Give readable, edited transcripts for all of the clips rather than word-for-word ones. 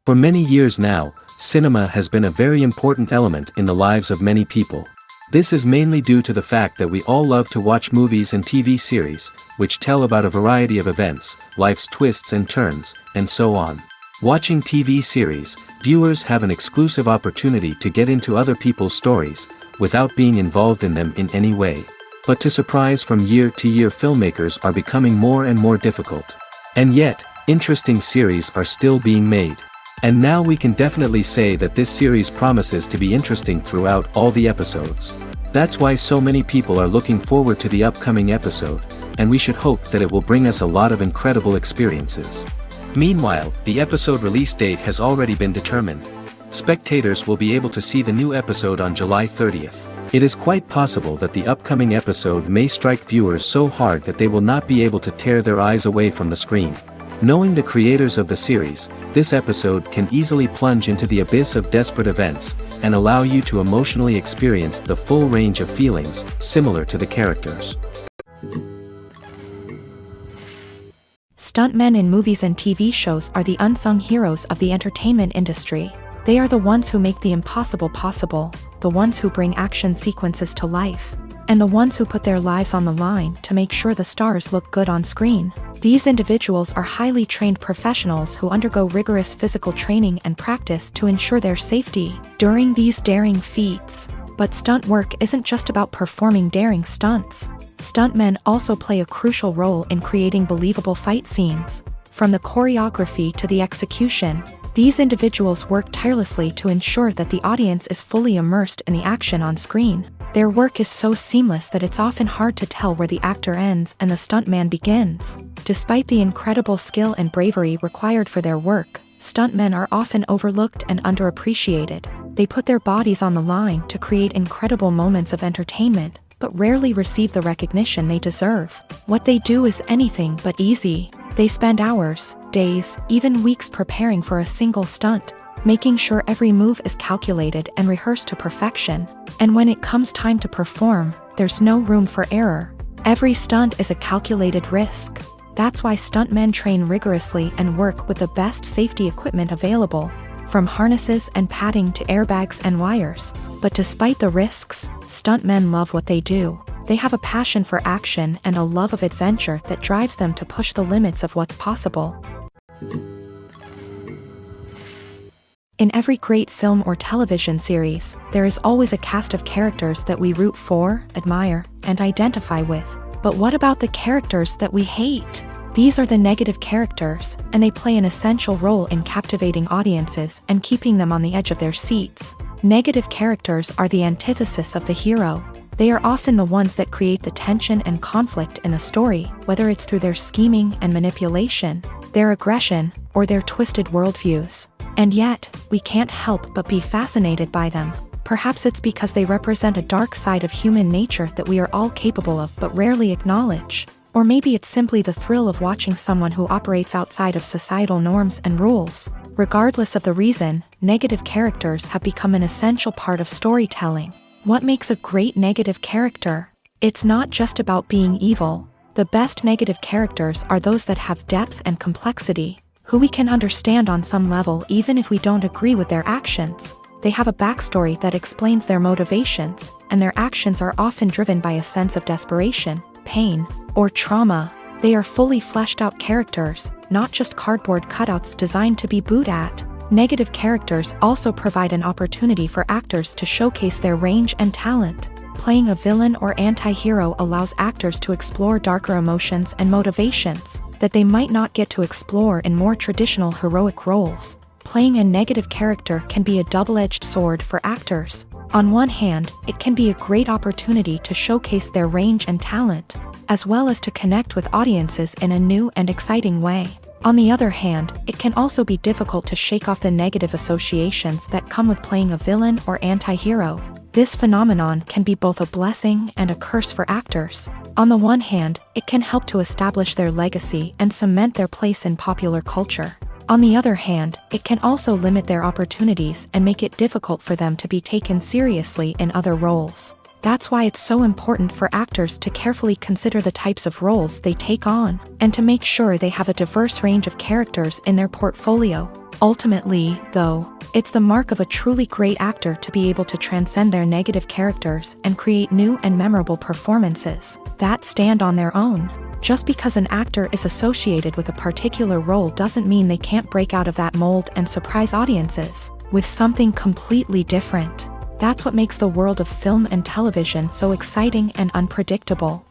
For many years now, cinema has been a very important element in the lives of many people. This is mainly due to the fact that we all love to watch movies and TV series, which tell about a variety of events, life's twists and turns, and so on. Watching TV series, viewers have an exclusive opportunity to get into other people's stories, without being involved in them in any way. But to surprise from year to year, filmmakers are becoming more and more difficult. And yet, interesting series are still being made. And now we can definitely say that this series promises to be interesting throughout all the episodes. That's why so many people are looking forward to the upcoming episode, and we should hope that it will bring us a lot of incredible experiences. Meanwhile, the episode release date has already been determined. Spectators will be able to see the new episode on July 30th. It is quite possible that the upcoming episode may strike viewers so hard that they will not be able to tear their eyes away from the screen. Knowing the creators of the series, this episode can easily plunge into the abyss of desperate events, and allow you to emotionally experience the full range of feelings, similar to the characters. Stuntmen in movies and TV shows are the unsung heroes of the entertainment industry. They are the ones who make the impossible possible, the ones who bring action sequences to life, and the ones who put their lives on the line to make sure the stars look good on screen. These individuals are highly trained professionals who undergo rigorous physical training and practice to ensure their safety during these daring feats. But stunt work isn't just about performing daring stunts. Stuntmen also play a crucial role in creating believable fight scenes. From the choreography to the execution, these individuals work tirelessly to ensure that the audience is fully immersed in the action on screen. Their work is so seamless that it's often hard to tell where the actor ends and the stuntman begins. Despite the incredible skill and bravery required for their work, stuntmen are often overlooked and underappreciated. They put their bodies on the line to create incredible moments of entertainment, but rarely receive the recognition they deserve. What they do is anything but easy. They spend hours, days, even weeks preparing for a single stunt, making sure every move is calculated and rehearsed to perfection. And when it comes time to perform, there's no room for error. Every stunt is a calculated risk. That's why stuntmen train rigorously and work with the best safety equipment available, from harnesses and padding to airbags and wires. But despite the risks, stuntmen love what they do. They have a passion for action and a love of adventure that drives them to push the limits of what's possible. In every great film or television series, there is always a cast of characters that we root for, admire, and identify with. But what about the characters that we hate? These are the negative characters, and they play an essential role in captivating audiences and keeping them on the edge of their seats. Negative characters are the antithesis of the hero. They are often the ones that create the tension and conflict in the story, whether it's through their scheming and manipulation, their aggression, or their twisted worldviews. And yet, we can't help but be fascinated by them. Perhaps it's because they represent a dark side of human nature that we are all capable of but rarely acknowledge. Or maybe it's simply the thrill of watching someone who operates outside of societal norms and rules. Regardless of the reason, negative characters have become an essential part of storytelling. What makes a great negative character? It's not just about being evil. The best negative characters are those that have depth and complexity, who we can understand on some level even if we don't agree with their actions. They have a backstory that explains their motivations, and their actions are often driven by a sense of desperation, pain, or trauma. They are fully fleshed out characters, not just cardboard cutouts designed to be booed at. Negative characters also provide an opportunity for actors to showcase their range and talent. Playing a villain or anti-hero allows actors to explore darker emotions and motivations that they might not get to explore in more traditional heroic roles. Playing a negative character can be a double-edged sword for actors. On one hand, it can be a great opportunity to showcase their range and talent, as well as to connect with audiences in a new and exciting way. On the other hand, it can also be difficult to shake off the negative associations that come with playing a villain or anti-hero. This phenomenon can be both a blessing and a curse for actors. On the one hand, it can help to establish their legacy and cement their place in popular culture. On the other hand, it can also limit their opportunities and make it difficult for them to be taken seriously in other roles. That's why it's so important for actors to carefully consider the types of roles they take on, and to make sure they have a diverse range of characters in their portfolio. Ultimately, though, it's the mark of a truly great actor to be able to transcend their negative characters and create new and memorable performances that stand on their own. Just because an actor is associated with a particular role doesn't mean they can't break out of that mold and surprise audiences with something completely different. That's what makes the world of film and television so exciting and unpredictable.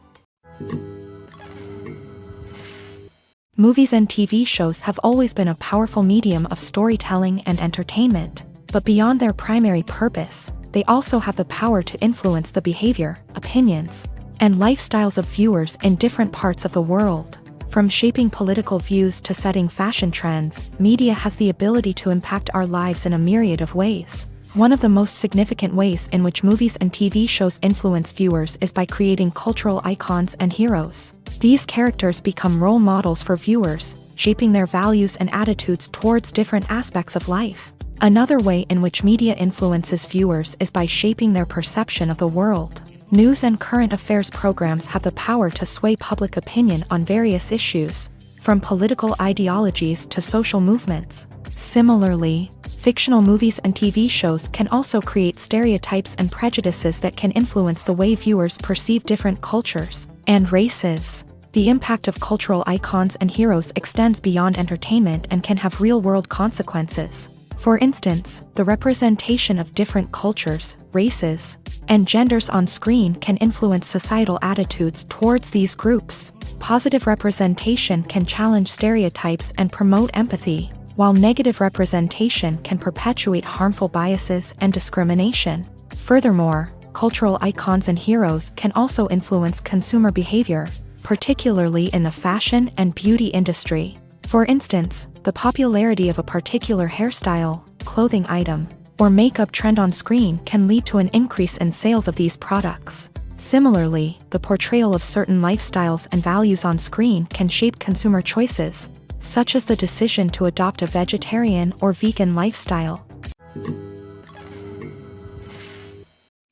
Movies and TV shows have always been a powerful medium of storytelling and entertainment, but beyond their primary purpose, they also have the power to influence the behavior, opinions, and lifestyles of viewers in different parts of the world. From shaping political views to setting fashion trends, media has the ability to impact our lives in a myriad of ways. One of the most significant ways in which movies and TV shows influence viewers is by creating cultural icons and heroes. These characters become role models for viewers, shaping their values and attitudes towards different aspects of life. Another way in which media influences viewers is by shaping their perception of the world. News and current affairs programs have the power to sway public opinion on various issues, from political ideologies to social movements. Similarly, fictional movies and TV shows can also create stereotypes and prejudices that can influence the way viewers perceive different cultures and races. The impact of cultural icons and heroes extends beyond entertainment and can have real-world consequences. For instance, the representation of different cultures, races, and genders on screen can influence societal attitudes towards these groups. Positive representation can challenge stereotypes and promote empathy, while negative representation can perpetuate harmful biases and discrimination. Furthermore, cultural icons and heroes can also influence consumer behavior, particularly in the fashion and beauty industry. For instance, the popularity of a particular hairstyle, clothing item, or makeup trend on screen can lead to an increase in sales of these products. Similarly, the portrayal of certain lifestyles and values on screen can shape consumer choices, such as the decision to adopt a vegetarian or vegan lifestyle.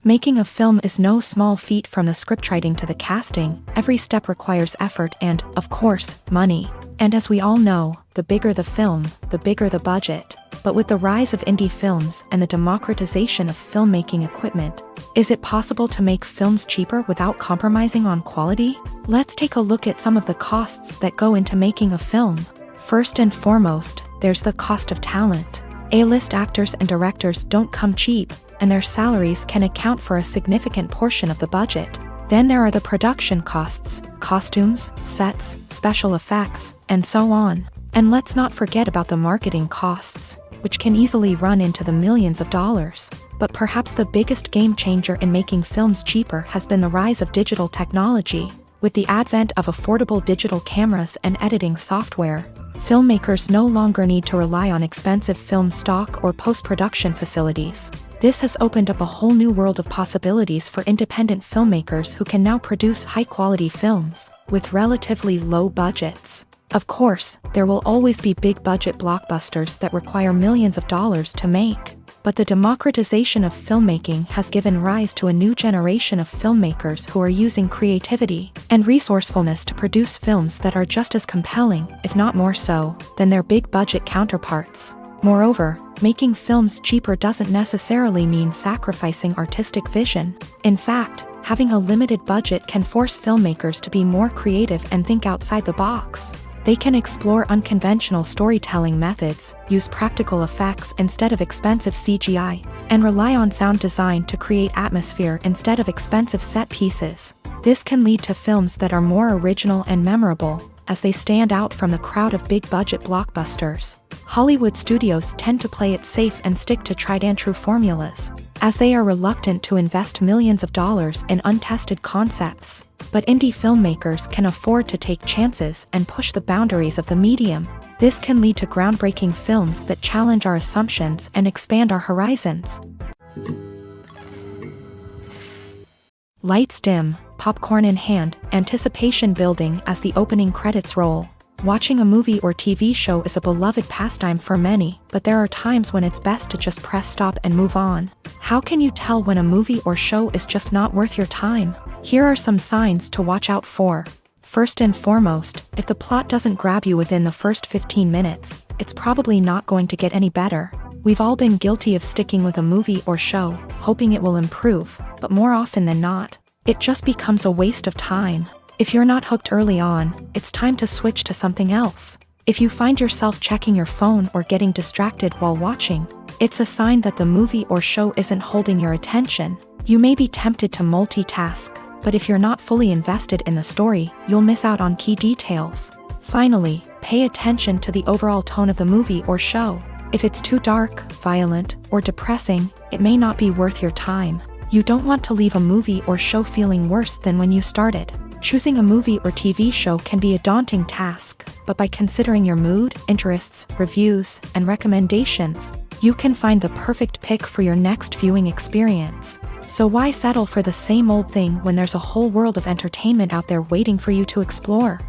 Making a film is no small feat. From the scriptwriting to the casting, every step requires effort and, of course, money. And as we all know, the bigger the film, the bigger the budget. But with the rise of indie films and the democratization of filmmaking equipment, is it possible to make films cheaper without compromising on quality? Let's take a look at some of the costs that go into making a film. First and foremost, there's the cost of talent. A-list actors and directors don't come cheap, and their salaries can account for a significant portion of the budget. Then there are the production costs, costumes, sets, special effects, and so on. And let's not forget about the marketing costs, which can easily run into the millions of dollars. But perhaps the biggest game changer in making films cheaper has been the rise of digital technology. With the advent of affordable digital cameras and editing software, filmmakers no longer need to rely on expensive film stock or post-production facilities. This has opened up a whole new world of possibilities for independent filmmakers who can now produce high-quality films with relatively low budgets. Of course, there will always be big-budget blockbusters that require millions of dollars to make. But the democratization of filmmaking has given rise to a new generation of filmmakers who are using creativity and resourcefulness to produce films that are just as compelling, if not more so, than their big-budget counterparts. Moreover, making films cheaper doesn't necessarily mean sacrificing artistic vision. In fact, having a limited budget can force filmmakers to be more creative and think outside the box. They can explore unconventional storytelling methods, use practical effects instead of expensive CGI, and rely on sound design to create atmosphere instead of expensive set pieces. This can lead to films that are more original and memorable, as they stand out from the crowd of big-budget blockbusters. Hollywood studios tend to play it safe and stick to tried-and-true formulas, as they are reluctant to invest millions of dollars in untested concepts. But indie filmmakers can afford to take chances and push the boundaries of the medium. This can lead to groundbreaking films that challenge our assumptions and expand our horizons. Lights dim, popcorn in hand, anticipation building as the opening credits roll. Watching a movie or TV show is a beloved pastime for many, but there are times when it's best to just press stop and move on. How can you tell when a movie or show is just not worth your time? Here are some signs to watch out for. First and foremost, if the plot doesn't grab you within the first 15 minutes, it's probably not going to get any better. We've all been guilty of sticking with a movie or show, hoping it will improve, but more often than not, it just becomes a waste of time. If you're not hooked early on, it's time to switch to something else. If you find yourself checking your phone or getting distracted while watching, it's a sign that the movie or show isn't holding your attention. You may be tempted to multitask, but if you're not fully invested in the story, you'll miss out on key details. Finally, pay attention to the overall tone of the movie or show. If it's too dark, violent, or depressing, it may not be worth your time. You don't want to leave a movie or show feeling worse than when you started. Choosing a movie or TV show can be a daunting task, but by considering your mood, interests, reviews, and recommendations, you can find the perfect pick for your next viewing experience. So why settle for the same old thing when there's a whole world of entertainment out there waiting for you to explore?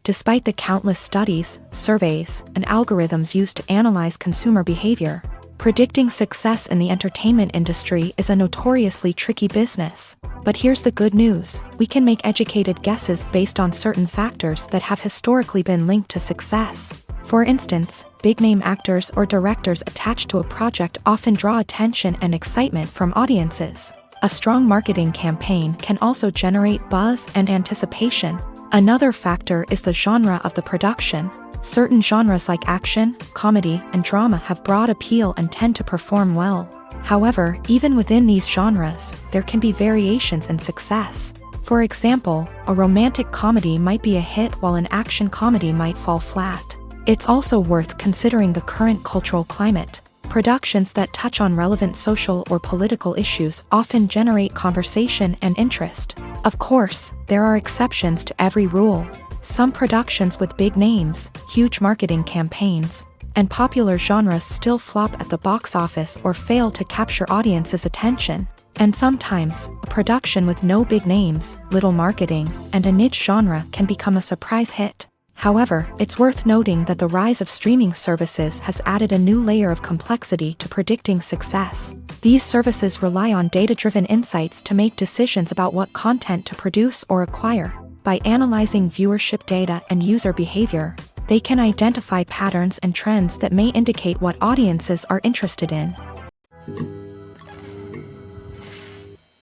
Despite the countless studies, surveys, and algorithms used to analyze consumer behavior, predicting success in the entertainment industry is a notoriously tricky business. But here's the good news: we can make educated guesses based on certain factors that have historically been linked to success. For instance, big-name actors or directors attached to a project often draw attention and excitement from audiences. A strong marketing campaign can also generate buzz and anticipation. Another factor is the genre of the production. Certain genres like action, comedy, and drama have broad appeal and tend to perform well. However, even within these genres, there can be variations in success. For example, a romantic comedy might be a hit while an action comedy might fall flat. It's also worth considering the current cultural climate. Productions that touch on relevant social or political issues often generate conversation and interest. Of course, there are exceptions to every rule. Some productions with big names, huge marketing campaigns, and popular genres still flop at the box office or fail to capture audiences' attention. And sometimes, a production with no big names, little marketing, and a niche genre can become a surprise hit. However, it's worth noting that the rise of streaming services has added a new layer of complexity to predicting success. These services rely on data-driven insights to make decisions about what content to produce or acquire. By analyzing viewership data and user behavior, they can identify patterns and trends that may indicate what audiences are interested in.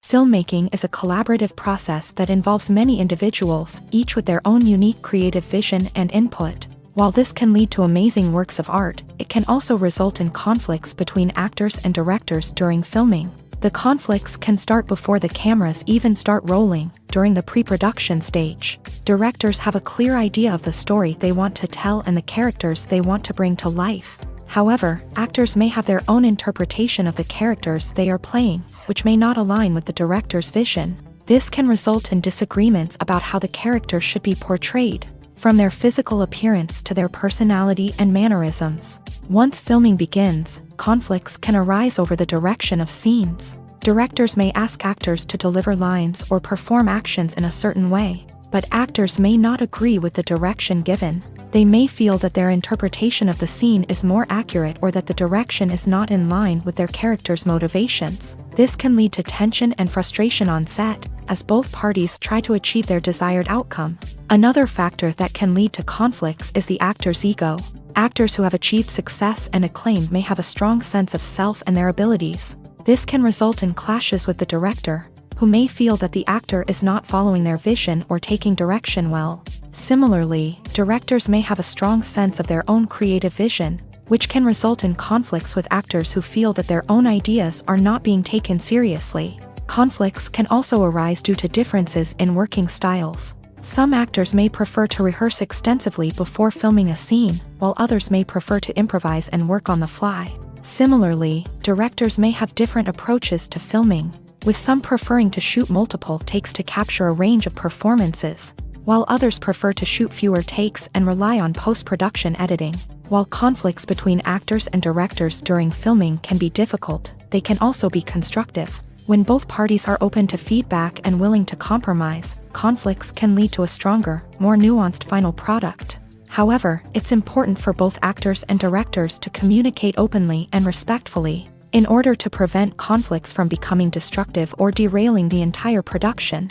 Filmmaking is a collaborative process that involves many individuals, each with their own unique creative vision and input. While this can lead to amazing works of art, it can also result in conflicts between actors and directors during filming. The conflicts can start before the cameras even start rolling, during the pre-production stage. Directors have a clear idea of the story they want to tell and the characters they want to bring to life. However, actors may have their own interpretation of the characters they are playing, which may not align with the director's vision. This can result in disagreements about how the character should be portrayed, from their physical appearance to their personality and mannerisms. Once filming begins, conflicts can arise over the direction of scenes. Directors may ask actors to deliver lines or perform actions in a certain way, but actors may not agree with the direction given. They may feel that their interpretation of the scene is more accurate or that the direction is not in line with their character's motivations. This can lead to tension and frustration on set, as both parties try to achieve their desired outcome. Another factor that can lead to conflicts is the actor's ego. Actors who have achieved success and acclaim may have a strong sense of self and their abilities. This can result in clashes with the director, who may feel that the actor is not following their vision or taking direction well. Similarly, directors may have a strong sense of their own creative vision, which can result in conflicts with actors who feel that their own ideas are not being taken seriously. Conflicts can also arise due to differences in working styles. Some actors may prefer to rehearse extensively before filming a scene, while others may prefer to improvise and work on the fly. Similarly, directors may have different approaches to filming, with some preferring to shoot multiple takes to capture a range of performances, while others prefer to shoot fewer takes and rely on post-production editing. While conflicts between actors and directors during filming can be difficult, they can also be constructive. When both parties are open to feedback and willing to compromise, conflicts can lead to a stronger, more nuanced final product. However, it's important for both actors and directors to communicate openly and respectfully, in order to prevent conflicts from becoming destructive or derailing the entire production.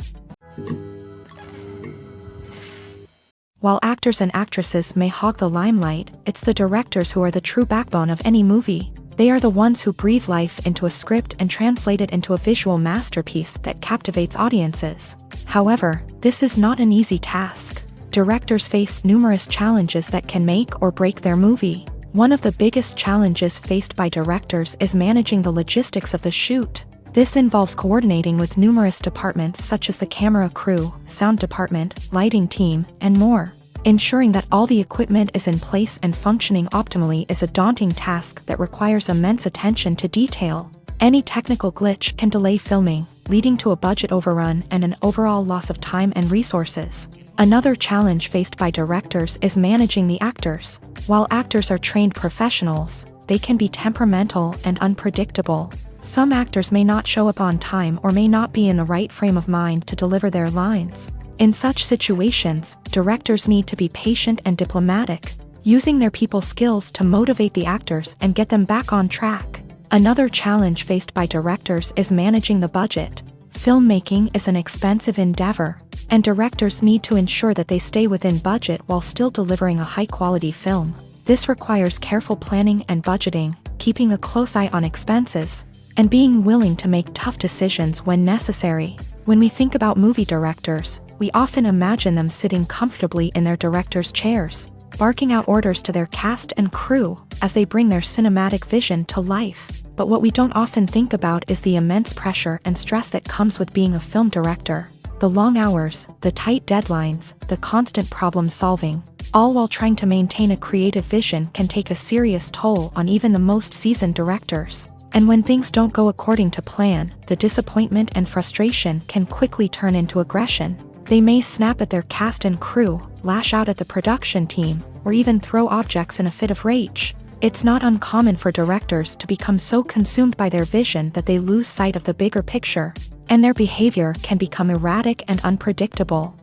While actors and actresses may hog the limelight, it's the directors who are the true backbone of any movie. They are the ones who breathe life into a script and translate it into a visual masterpiece that captivates audiences. However, this is not an easy task. Directors face numerous challenges that can make or break their movie. One of the biggest challenges faced by directors is managing the logistics of the shoot. This involves coordinating with numerous departments such as the camera crew, sound department, lighting team, and more. Ensuring that all the equipment is in place and functioning optimally is a daunting task that requires immense attention to detail. Any technical glitch can delay filming, leading to a budget overrun and an overall loss of time and resources. Another challenge faced by directors is managing the actors. While actors are trained professionals, they can be temperamental and unpredictable. Some actors may not show up on time or may not be in the right frame of mind to deliver their lines. In such situations, directors need to be patient and diplomatic, using their people skills to motivate the actors and get them back on track. Another challenge faced by directors is managing the budget. Filmmaking is an expensive endeavor, and directors need to ensure that they stay within budget while still delivering a high-quality film. This requires careful planning and budgeting, keeping a close eye on expenses, and being willing to make tough decisions when necessary. When we think about movie directors, we often imagine them sitting comfortably in their director's chairs, barking out orders to their cast and crew as they bring their cinematic vision to life. But what we don't often think about is the immense pressure and stress that comes with being a film director. The long hours, the tight deadlines, the constant problem solving, all while trying to maintain a creative vision can take a serious toll on even the most seasoned directors. And when things don't go according to plan, the disappointment and frustration can quickly turn into aggression. They may snap at their cast and crew, lash out at the production team, or even throw objects in a fit of rage. It's not uncommon for directors to become so consumed by their vision that they lose sight of the bigger picture, and their behavior can become erratic and unpredictable.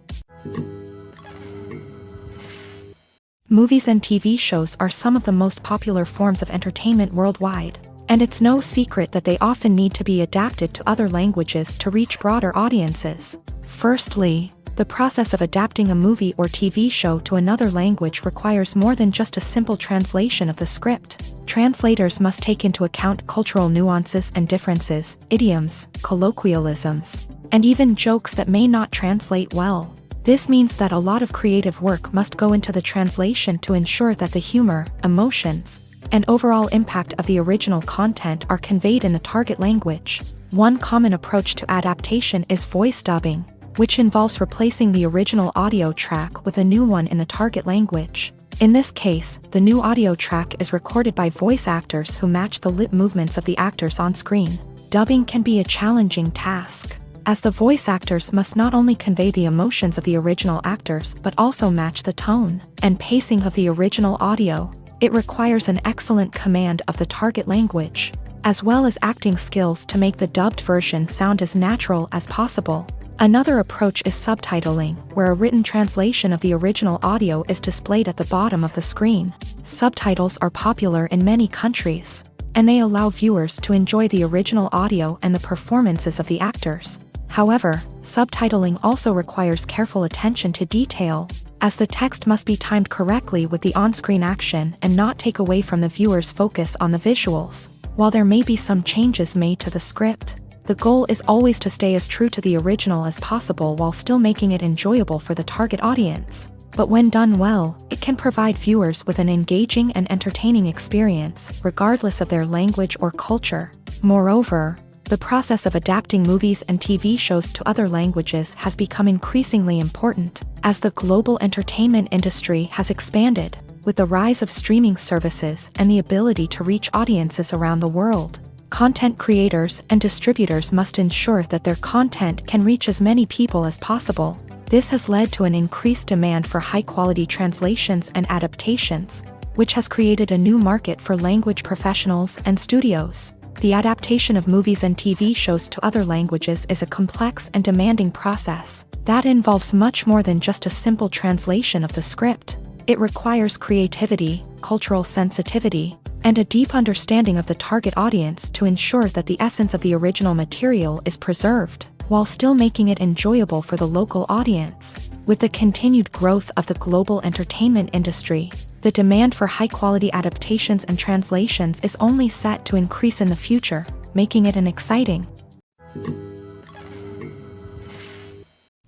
Movies and TV shows are some of the most popular forms of entertainment worldwide, and it's no secret that they often need to be adapted to other languages to reach broader audiences. Firstly, the process of adapting a movie or TV show to another language requires more than just a simple translation of the script. Translators must take into account cultural nuances and differences, idioms, colloquialisms, and even jokes that may not translate well. This means that a lot of creative work must go into the translation to ensure that the humor, emotions, and overall impact of the original content are conveyed in the target language. One common approach to adaptation is voice dubbing, which involves replacing the original audio track with a new one in the target language. In this case, the new audio track is recorded by voice actors who match the lip movements of the actors on screen. Dubbing can be a challenging task, as the voice actors must not only convey the emotions of the original actors but also match the tone and pacing of the original audio. It requires an excellent command of the target language, as well as acting skills to make the dubbed version sound as natural as possible. Another approach is subtitling, where a written translation of the original audio is displayed at the bottom of the screen. Subtitles are popular in many countries, and they allow viewers to enjoy the original audio and the performances of the actors. However, subtitling also requires careful attention to detail, as the text must be timed correctly with the on-screen action and not take away from the viewer's focus on the visuals. While there may be some changes made to the script, The goal is always to stay as true to the original as possible while still making it enjoyable for the target audience. But when done well, it can provide viewers with an engaging and entertaining experience, regardless of their language or culture. Moreover, the process of adapting movies and TV shows to other languages has become increasingly important, as the global entertainment industry has expanded, with the rise of streaming services and the ability to reach audiences around the world. Content creators and distributors must ensure that their content can reach as many people as possible. This has led to an increased demand for high-quality translations and adaptations, which has created a new market for language professionals and studios. The adaptation of movies and TV shows to other languages is a complex and demanding process that involves much more than just a simple translation of the script. It requires creativity, cultural sensitivity, and a deep understanding of the target audience to ensure that the essence of the original material is preserved, while still making it enjoyable for the local audience. With the continued growth of the global entertainment industry, the demand for high-quality adaptations and translations is only set to increase in the future, making it an exciting.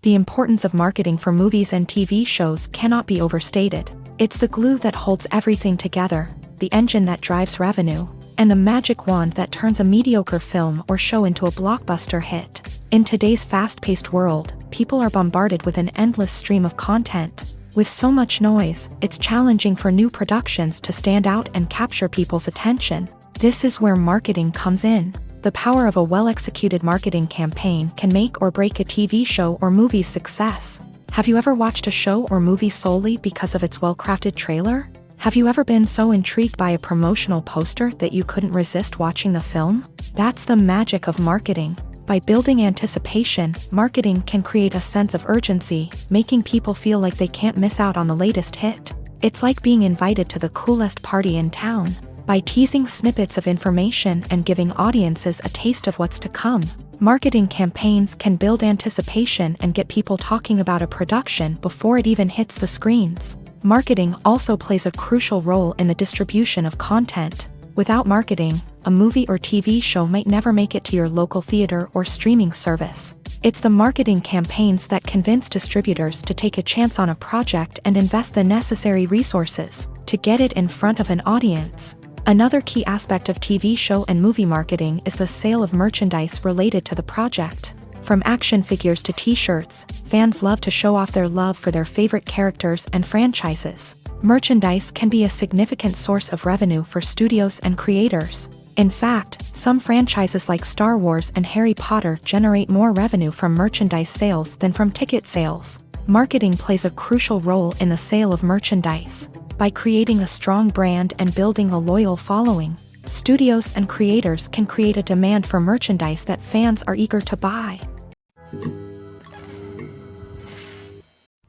The importance of marketing for movies and TV shows cannot be overstated. It's the glue that holds everything together, the engine that drives revenue, and the magic wand that turns a mediocre film or show into a blockbuster hit. In today's fast-paced world, people are bombarded with an endless stream of content. With so much noise, it's challenging for new productions to stand out and capture people's attention. This is where marketing comes in. The power of a well-executed marketing campaign can make or break a TV show or movie's success. Have you ever watched a show or movie solely because of its well-crafted trailer? Have you ever been so intrigued by a promotional poster that you couldn't resist watching the film? That's the magic of marketing. By building anticipation, marketing can create a sense of urgency, making people feel like they can't miss out on the latest hit. It's like being invited to the coolest party in town. By teasing snippets of information and giving audiences a taste of what's to come, marketing campaigns can build anticipation and get people talking about a production before it even hits the screens. Marketing also plays a crucial role in the distribution of content. Without marketing, a movie or TV show might never make it to your local theater or streaming service. It's the marketing campaigns that convince distributors to take a chance on a project and invest the necessary resources to get it in front of an audience. Another key aspect of TV show and movie marketing is the sale of merchandise related to the project. From action figures to t-shirts, fans love to show off their love for their favorite characters and franchises. Merchandise can be a significant source of revenue for studios and creators. In fact, some franchises like Star Wars and Harry Potter generate more revenue from merchandise sales than from ticket sales. Marketing plays a crucial role in the sale of merchandise. By creating a strong brand and building a loyal following, studios and creators can create a demand for merchandise that fans are eager to buy.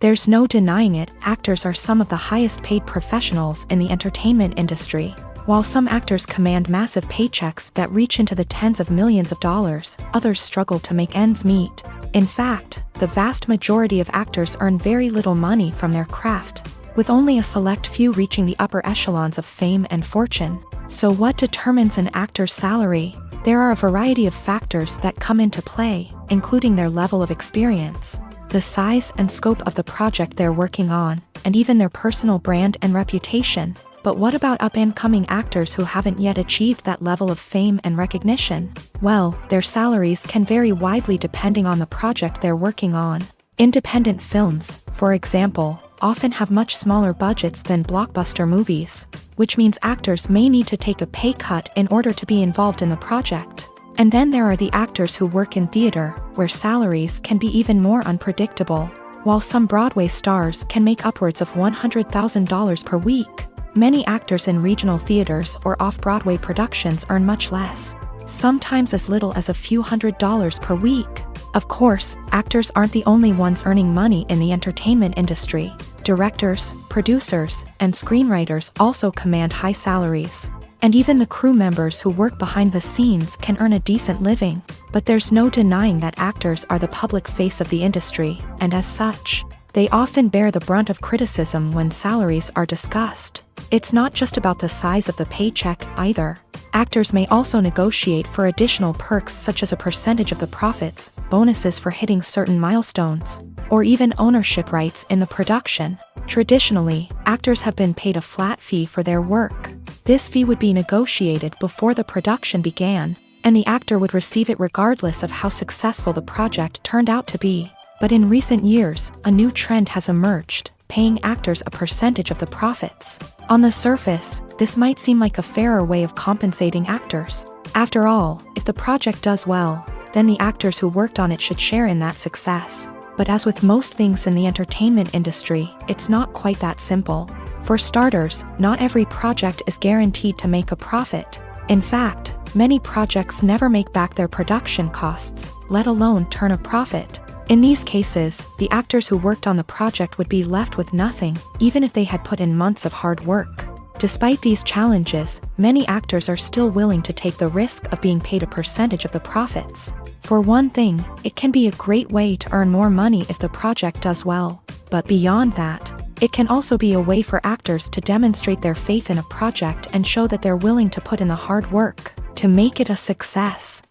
There's no denying it, actors are some of the highest paid professionals in the entertainment industry. While some actors command massive paychecks that reach into the tens of millions of dollars, others struggle to make ends meet. In fact, the vast majority of actors earn very little money from their craft, with only a select few reaching the upper echelons of fame and fortune. So what determines an actor's salary? There are a variety of factors that come into play, including their level of experience, the size and scope of the project they're working on, and even their personal brand and reputation. But what about up-and-coming actors who haven't yet achieved that level of fame and recognition? Well, their salaries can vary widely depending on the project they're working on. Independent films, for example, often have much smaller budgets than blockbuster movies, which means actors may need to take a pay cut in order to be involved in the project. And then there are the actors who work in theater, where salaries can be even more unpredictable. While some Broadway stars can make upwards of $100,000 per week, many actors in regional theaters or off-Broadway productions earn much less, sometimes as little as a few $100s per week. Of course, actors aren't the only ones earning money in the entertainment industry. Directors, producers, and screenwriters also command high salaries. And even the crew members who work behind the scenes can earn a decent living. But there's no denying that actors are the public face of the industry, and as such, They often bear the brunt of criticism when salaries are discussed. It's not just about the size of the paycheck, either. Actors may also negotiate for additional perks such as a percentage of the profits, bonuses for hitting certain milestones, or even ownership rights in the production. Traditionally, actors have been paid a flat fee for their work. This fee would be negotiated before the production began, and the actor would receive it regardless of how successful the project turned out to be. But in recent years, a new trend has emerged, paying actors a percentage of the profits. On the surface, this might seem like a fairer way of compensating actors. After all, if the project does well, then the actors who worked on it should share in that success. But as with most things in the entertainment industry, it's not quite that simple. For starters, not every project is guaranteed to make a profit. In fact, many projects never make back their production costs, let alone turn a profit. In these cases, the actors who worked on the project would be left with nothing, even if they had put in months of hard work. Despite these challenges, many actors are still willing to take the risk of being paid a percentage of the profits. For one thing, it can be a great way to earn more money if the project does well. But beyond that, it can also be a way for actors to demonstrate their faith in a project and show that they're willing to put in the hard work to make it a success.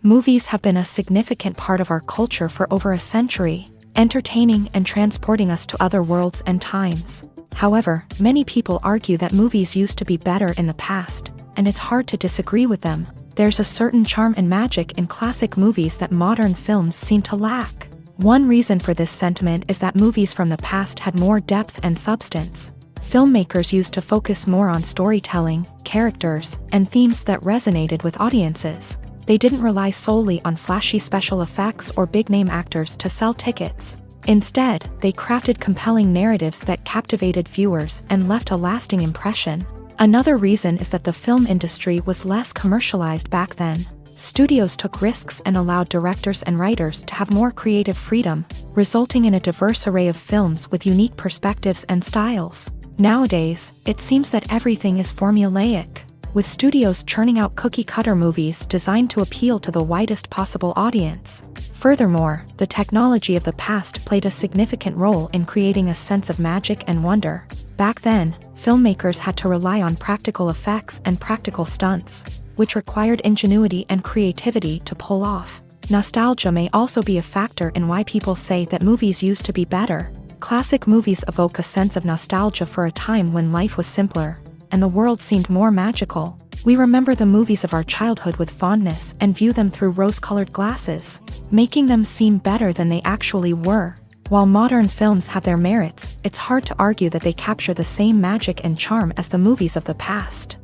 Movies have been a significant part of our culture for over a century, entertaining and transporting us to other worlds and times. However, many people argue that movies used to be better in the past, and it's hard to disagree with them. There's a certain charm and magic in classic movies that modern films seem to lack. One reason for this sentiment is that movies from the past had more depth and substance. Filmmakers used to focus more on storytelling, characters, and themes that resonated with audiences. They didn't rely solely on flashy special effects or big-name actors to sell tickets. Instead, they crafted compelling narratives that captivated viewers and left a lasting impression. Another reason is that the film industry was less commercialized back then. Studios took risks and allowed directors and writers to have more creative freedom, resulting in a diverse array of films with unique perspectives and styles. Nowadays, it seems that everything is formulaic, with studios churning out cookie-cutter movies designed to appeal to the widest possible audience. Furthermore, the technology of the past played a significant role in creating a sense of magic and wonder. Back then, filmmakers had to rely on practical effects and practical stunts, which required ingenuity and creativity to pull off. Nostalgia may also be a factor in why people say that movies used to be better. Classic movies evoke a sense of nostalgia for a time when life was simpler, and the world seemed more magical. We remember the movies of our childhood with fondness and view them through rose-colored glasses, making them seem better than they actually were. While modern films have their merits, it's hard to argue that they capture the same magic and charm as the movies of the past.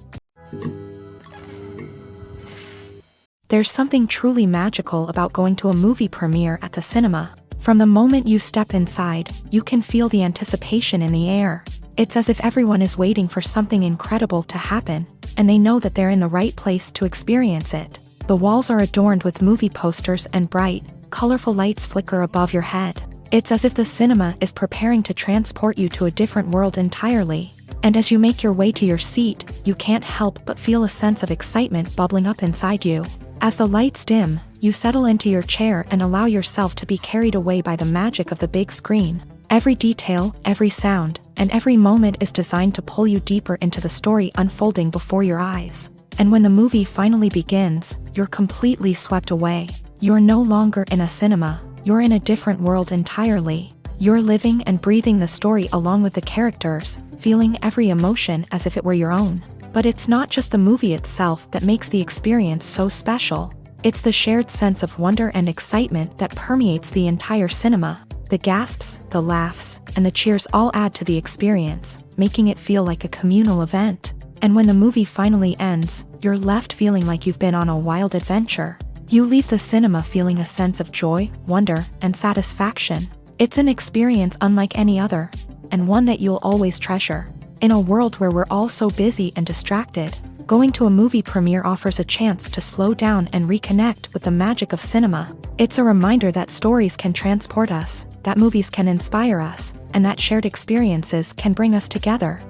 There's something truly magical about going to a movie premiere at the cinema. From the moment you step inside, you can feel the anticipation in the air. It's as if everyone is waiting for something incredible to happen, and they know that they're in the right place to experience it. The walls are adorned with movie posters and bright, colorful lights flicker above your head. It's as if the cinema is preparing to transport you to a different world entirely. And as you make your way to your seat, you can't help but feel a sense of excitement bubbling up inside you. As the lights dim, you settle into your chair and allow yourself to be carried away by the magic of the big screen. Every detail, every sound, and every moment is designed to pull you deeper into the story unfolding before your eyes. And when the movie finally begins, you're completely swept away. You're no longer in a cinema, you're in a different world entirely. You're living and breathing the story along with the characters, feeling every emotion as if it were your own. But it's not just the movie itself that makes the experience so special. It's the shared sense of wonder and excitement that permeates the entire cinema. The gasps, the laughs, and the cheers all add to the experience, making it feel like a communal event. And when the movie finally ends, you're left feeling like you've been on a wild adventure. You leave the cinema feeling a sense of joy, wonder, and satisfaction. It's an experience unlike any other, and one that you'll always treasure. In a world where we're all so busy and distracted, going to a movie premiere offers a chance to slow down and reconnect with the magic of cinema. It's a reminder that stories can transport us, that movies can inspire us, and that shared experiences can bring us together.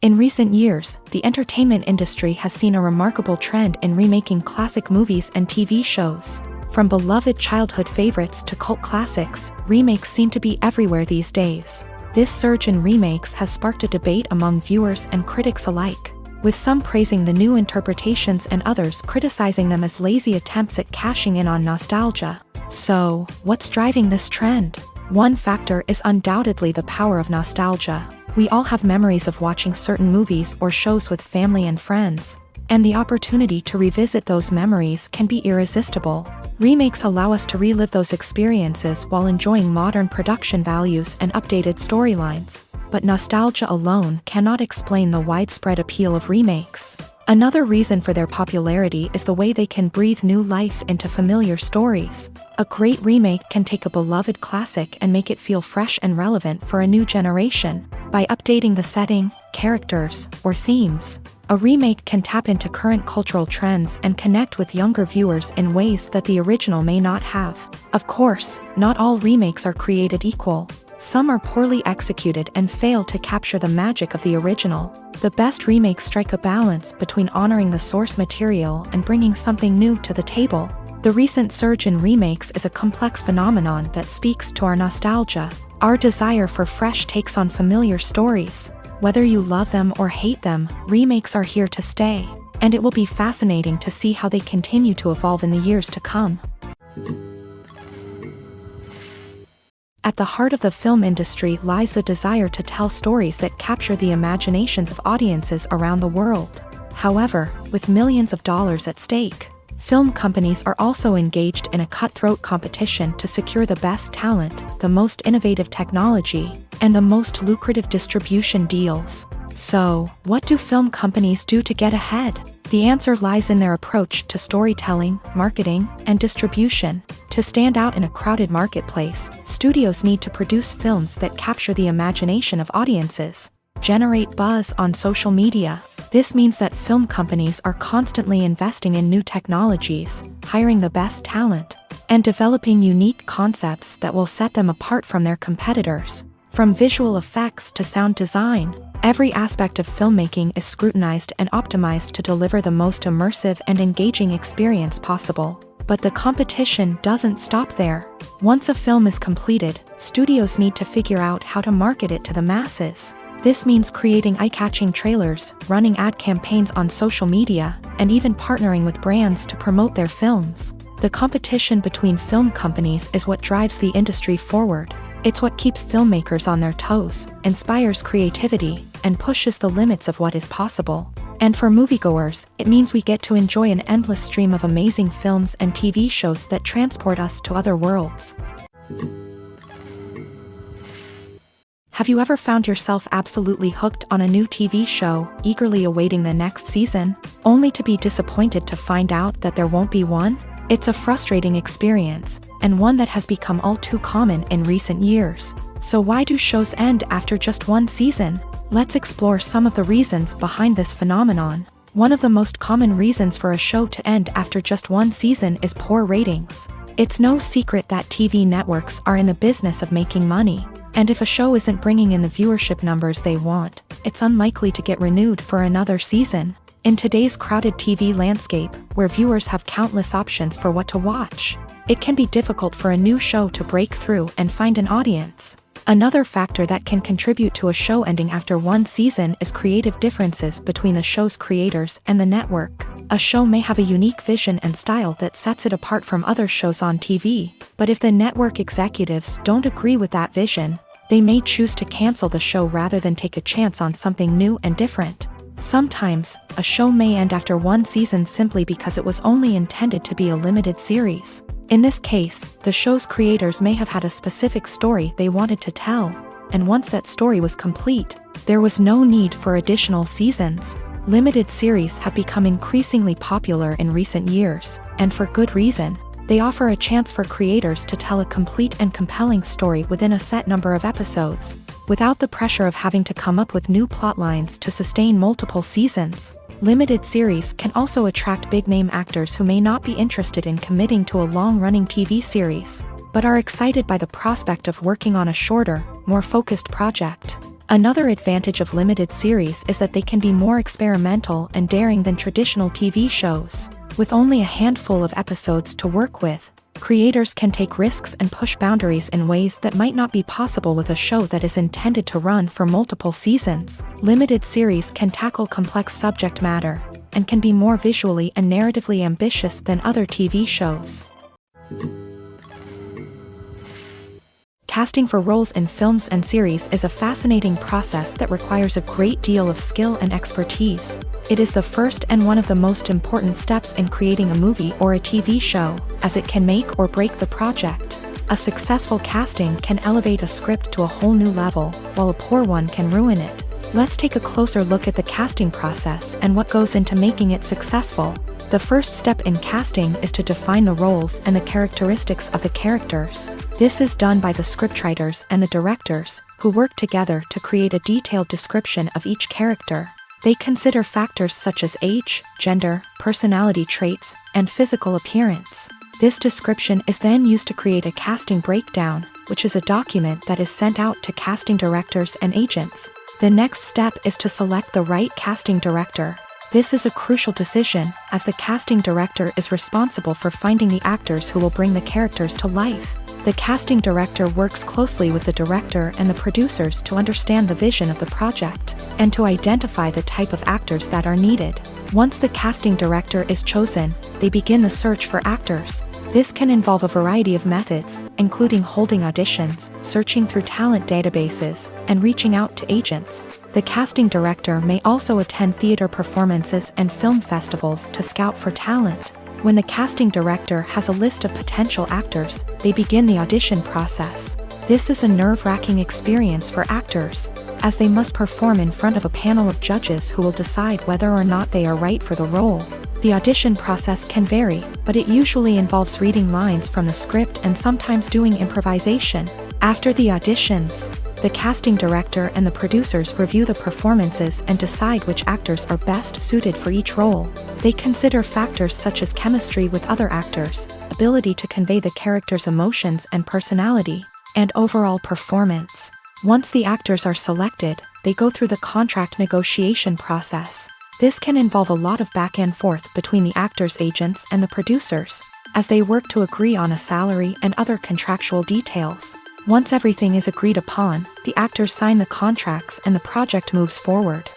In recent years, the entertainment industry has seen a remarkable trend in remaking classic movies and TV shows. From beloved childhood favorites to cult classics, remakes seem to be everywhere these days. This surge in remakes has sparked a debate among viewers and critics alike, with some praising the new interpretations and others criticizing them as lazy attempts at cashing in on nostalgia. So, what's driving this trend? One factor is undoubtedly the power of nostalgia. We all have memories of watching certain movies or shows with family and friends, and the opportunity to revisit those memories can be irresistible. Remakes allow us to relive those experiences while enjoying modern production values and updated storylines. But nostalgia alone cannot explain the widespread appeal of remakes. Another reason for their popularity is the way they can breathe new life into familiar stories. A great remake can take a beloved classic and make it feel fresh and relevant for a new generation. By updating the setting, characters, or themes, a remake can tap into current cultural trends and connect with younger viewers in ways that the original may not have. Of course, not all remakes are created equal. Some are poorly executed and fail to capture the magic of the original. The best remakes strike a balance between honoring the source material and bringing something new to the table. The recent surge in remakes is a complex phenomenon that speaks to our nostalgia, our desire for fresh takes on familiar stories. Whether you love them or hate them, remakes are here to stay, and it will be fascinating to see how they continue to evolve in the years to come. At the heart of the film industry lies the desire to tell stories that capture the imaginations of audiences around the world. However, with millions of dollars at stake, film companies are also engaged in a cutthroat competition to secure the best talent, the most innovative technology, and the most lucrative distribution deals. So, what do film companies do to get ahead? The answer lies in their approach to storytelling, marketing, and distribution. To stand out in a crowded marketplace, studios need to produce films that capture the imagination of audiences, generate buzz on social media. This means that film companies are constantly investing in new technologies, hiring the best talent, and developing unique concepts that will set them apart from their competitors. From visual effects to sound design, every aspect of filmmaking is scrutinized and optimized to deliver the most immersive and engaging experience possible. But the competition doesn't stop there. Once a film is completed, studios need to figure out how to market it to the masses. This means creating eye-catching trailers, running ad campaigns on social media, and even partnering with brands to promote their films. The competition between film companies is what drives the industry forward. It's what keeps filmmakers on their toes, inspires creativity, and pushes the limits of what is possible. And for moviegoers, it means we get to enjoy an endless stream of amazing films and TV shows that transport us to other worlds. Have you ever found yourself absolutely hooked on a new TV show, eagerly awaiting the next season, only to be disappointed to find out that there won't be one? It's a frustrating experience, and one that has become all too common in recent years. So why do shows end after just one season? Let's explore some of the reasons behind this phenomenon. One of the most common reasons for a show to end after just one season is poor ratings. It's no secret that TV networks are in the business of making money, and if a show isn't bringing in the viewership numbers they want, it's unlikely to get renewed for another season. In today's crowded TV landscape, where viewers have countless options for what to watch, it can be difficult for a new show to break through and find an audience. Another factor that can contribute to a show ending after one season is creative differences between the show's creators and the network. A show may have a unique vision and style that sets it apart from other shows on TV, but if the network executives don't agree with that vision, they may choose to cancel the show rather than take a chance on something new and different. Sometimes, a show may end after one season simply because it was only intended to be a limited series. In this case, the show's creators may have had a specific story they wanted to tell, and once that story was complete, there was no need for additional seasons. Limited series have become increasingly popular in recent years, and for good reason. They offer a chance for creators to tell a complete and compelling story within a set number of episodes, without the pressure of having to come up with new plotlines to sustain multiple seasons. Limited series can also attract big-name actors who may not be interested in committing to a long-running TV series, but are excited by the prospect of working on a shorter, more focused project. Another advantage of limited series is that they can be more experimental and daring than traditional TV shows. With only a handful of episodes to work with, creators can take risks and push boundaries in ways that might not be possible with a show that is intended to run for multiple seasons. Limited series can tackle complex subject matter, and can be more visually and narratively ambitious than other TV shows. Casting for roles in films and series is a fascinating process that requires a great deal of skill and expertise. It is the first and one of the most important steps in creating a movie or a TV show, as it can make or break the project. A successful casting can elevate a script to a whole new level, while a poor one can ruin it. Let's take a closer look at the casting process and what goes into making it successful. The first step in casting is to define the roles and the characteristics of the characters. This is done by the scriptwriters and the directors, who work together to create a detailed description of each character. They consider factors such as age, gender, personality traits, and physical appearance. This description is then used to create a casting breakdown, which is a document that is sent out to casting directors and agents. The next step is to select the right casting director. This is a crucial decision, as the casting director is responsible for finding the actors who will bring the characters to life. The casting director works closely with the director and the producers to understand the vision of the project, and to identify the type of actors that are needed. Once the casting director is chosen, they begin the search for actors. This can involve a variety of methods, including holding auditions, searching through talent databases, and reaching out to agents. The casting director may also attend theater performances and film festivals to scout for talent. When the casting director has a list of potential actors, they begin the audition process. This is a nerve-wracking experience for actors, as they must perform in front of a panel of judges who will decide whether or not they are right for the role. The audition process can vary, but it usually involves reading lines from the script and sometimes doing improvisation. After the auditions, the casting director and the producers review the performances and decide which actors are best suited for each role. They consider factors such as chemistry with other actors, ability to convey the character's emotions and personality, and overall performance. Once the actors are selected, they go through the contract negotiation process. This can involve a lot of back and forth between the actors' agents and the producers, as they work to agree on a salary and other contractual details. Once everything is agreed upon, the actors sign the contracts and the project moves forward.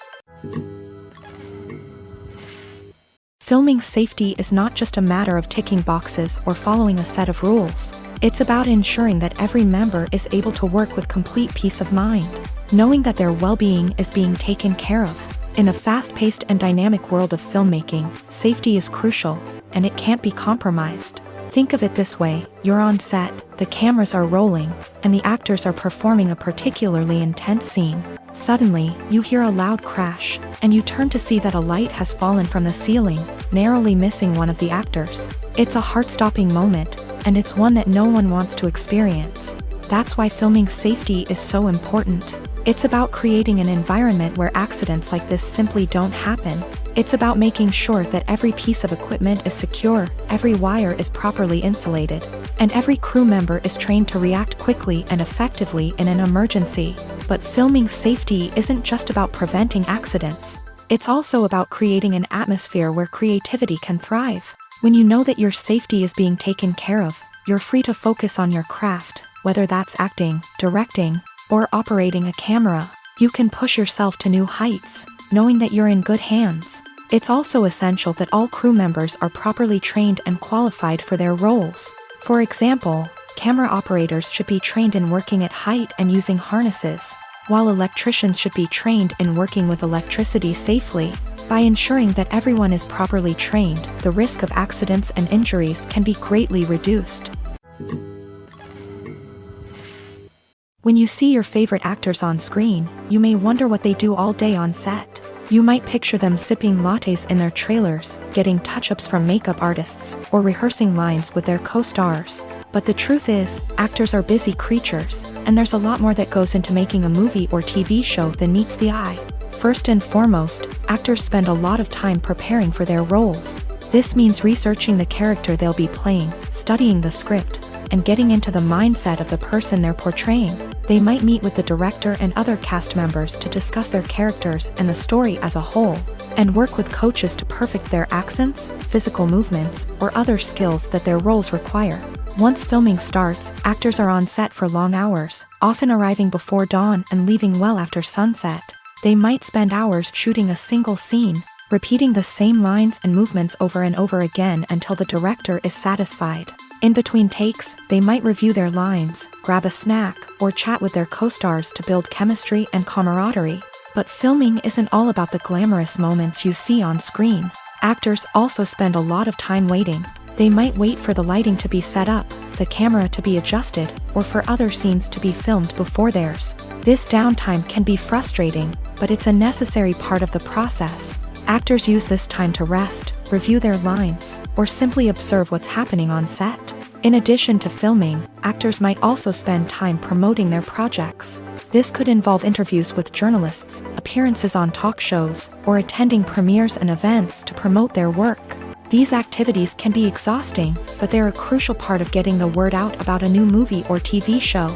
Filming safety is not just a matter of ticking boxes or following a set of rules. It's about ensuring that every member is able to work with complete peace of mind, knowing that their well-being is being taken care of. In a fast-paced and dynamic world of filmmaking, safety is crucial, and it can't be compromised. Think of it this way: you're on set, the cameras are rolling, and the actors are performing a particularly intense scene. Suddenly, you hear a loud crash, and you turn to see that a light has fallen from the ceiling, narrowly missing one of the actors. It's a heart-stopping moment, and it's one that no one wants to experience. That's why filming safety is so important. It's about creating an environment where accidents like this simply don't happen. It's about making sure that every piece of equipment is secure, every wire is properly insulated, and every crew member is trained to react quickly and effectively in an emergency. But filming safety isn't just about preventing accidents. It's also about creating an atmosphere where creativity can thrive. When you know that your safety is being taken care of, you're free to focus on your craft, whether that's acting, directing, or operating a camera. You can push yourself to new heights, knowing that you're in good hands. It's also essential that all crew members are properly trained and qualified for their roles. For example, camera operators should be trained in working at height and using harnesses, while electricians should be trained in working with electricity safely. By ensuring that everyone is properly trained, the risk of accidents and injuries can be greatly reduced. When you see your favorite actors on screen, you may wonder what they do all day on set. You might picture them sipping lattes in their trailers, getting touch-ups from makeup artists, or rehearsing lines with their co-stars. But the truth is, actors are busy creatures, and there's a lot more that goes into making a movie or TV show than meets the eye. First and foremost, actors spend a lot of time preparing for their roles. This means researching the character they'll be playing, studying the script, and getting into the mindset of the person they're portraying. They might meet with the director and other cast members to discuss their characters and the story as a whole, and work with coaches to perfect their accents, physical movements, or other skills that their roles require. Once filming starts, actors are on set for long hours, often arriving before dawn and leaving well after sunset. They might spend hours shooting a single scene, repeating the same lines and movements over and over again until the director is satisfied. In between takes, they might review their lines, grab a snack, or chat with their co-stars to build chemistry and camaraderie. But filming isn't all about the glamorous moments you see on screen. Actors also spend a lot of time waiting. They might wait for the lighting to be set up, the camera to be adjusted, or for other scenes to be filmed before theirs. This downtime can be frustrating, but it's a necessary part of the process. Actors use this time to rest, review their lines, or simply observe what's happening on set. In addition to filming, actors might also spend time promoting their projects. This could involve interviews with journalists, appearances on talk shows, or attending premieres and events to promote their work. These activities can be exhausting, but they're a crucial part of getting the word out about a new movie or TV show.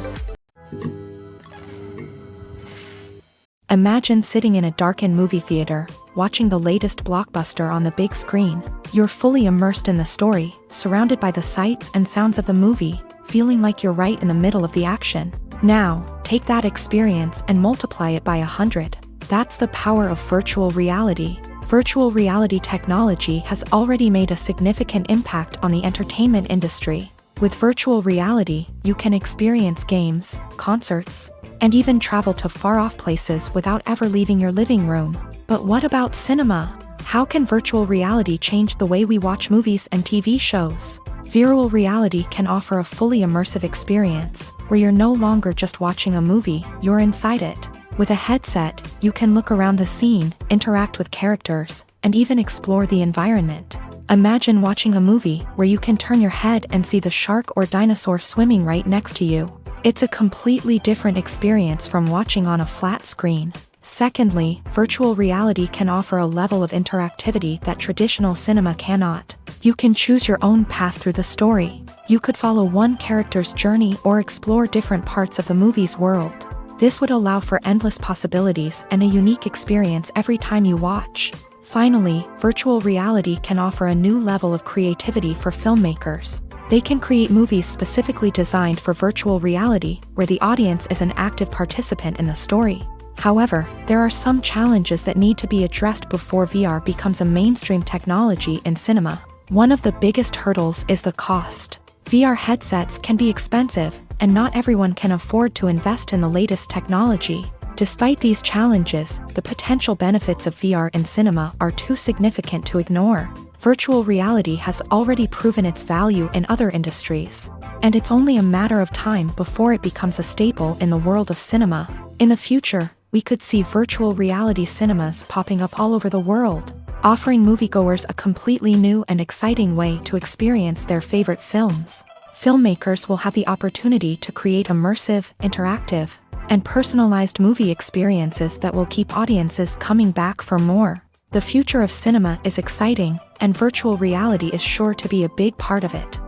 Imagine sitting in a darkened movie theater, watching the latest blockbuster on the big screen. You're fully immersed in the story, surrounded by the sights and sounds of the movie, feeling like you're right in the middle of the action. Now, take that experience and multiply it by 100. That's the power of virtual reality. Virtual reality technology has already made a significant impact on the entertainment industry. With virtual reality, you can experience games, concerts, and even travel to far-off places without ever leaving your living room. But what about cinema? How can virtual reality change the way we watch movies and TV shows? Virtual reality can offer a fully immersive experience, where you're no longer just watching a movie, you're inside it. With a headset, you can look around the scene, interact with characters, and even explore the environment. Imagine watching a movie where you can turn your head and see the shark or dinosaur swimming right next to you. It's a completely different experience from watching on a flat screen. Secondly, virtual reality can offer a level of interactivity that traditional cinema cannot. You can choose your own path through the story. You could follow one character's journey or explore different parts of the movie's world. This would allow for endless possibilities and a unique experience every time you watch. Finally, virtual reality can offer a new level of creativity for filmmakers. They can create movies specifically designed for virtual reality, where the audience is an active participant in the story. However, there are some challenges that need to be addressed before VR becomes a mainstream technology in cinema. One of the biggest hurdles is the cost. VR headsets can be expensive, and not everyone can afford to invest in the latest technology. Despite these challenges, the potential benefits of VR in cinema are too significant to ignore. Virtual reality has already proven its value in other industries, and it's only a matter of time before it becomes a staple in the world of cinema. In the future, we could see virtual reality cinemas popping up all over the world, offering moviegoers a completely new and exciting way to experience their favorite films. Filmmakers will have the opportunity to create immersive, interactive, and personalized movie experiences that will keep audiences coming back for more. The future of cinema is exciting, and virtual reality is sure to be a big part of it.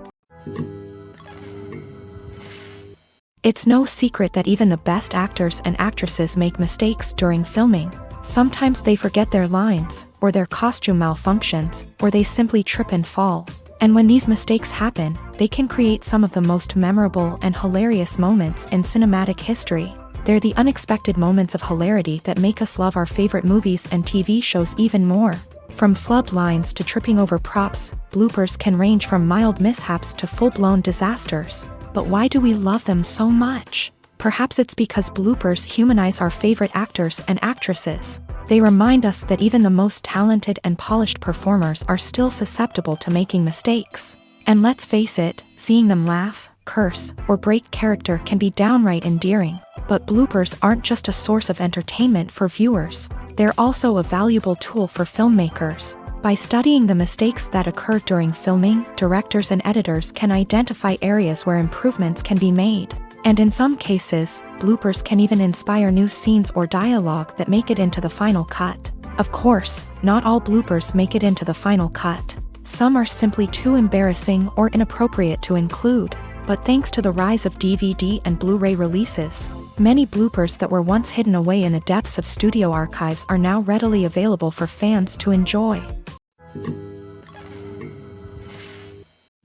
It's no secret that even the best actors and actresses make mistakes during filming. Sometimes they forget their lines, or their costume malfunctions, or they simply trip and fall. And when these mistakes happen, they can create some of the most memorable and hilarious moments in cinematic history. They're the unexpected moments of hilarity that make us love our favorite movies and TV shows even more. From flubbed lines to tripping over props, bloopers can range from mild mishaps to full-blown disasters. But why do we love them so much? Perhaps it's because bloopers humanize our favorite actors and actresses. They remind us that even the most talented and polished performers are still susceptible to making mistakes. And let's face it, seeing them laugh, curse, or break character can be downright endearing. But bloopers aren't just a source of entertainment for viewers. They're also a valuable tool for filmmakers. By studying the mistakes that occur during filming, directors and editors can identify areas where improvements can be made. And in some cases, bloopers can even inspire new scenes or dialogue that make it into the final cut. Of course, not all bloopers make it into the final cut. Some are simply too embarrassing or inappropriate to include. but thanks to the rise of DVD and Blu-ray releases, many bloopers that were once hidden away in the depths of studio archives are now readily available for fans to enjoy.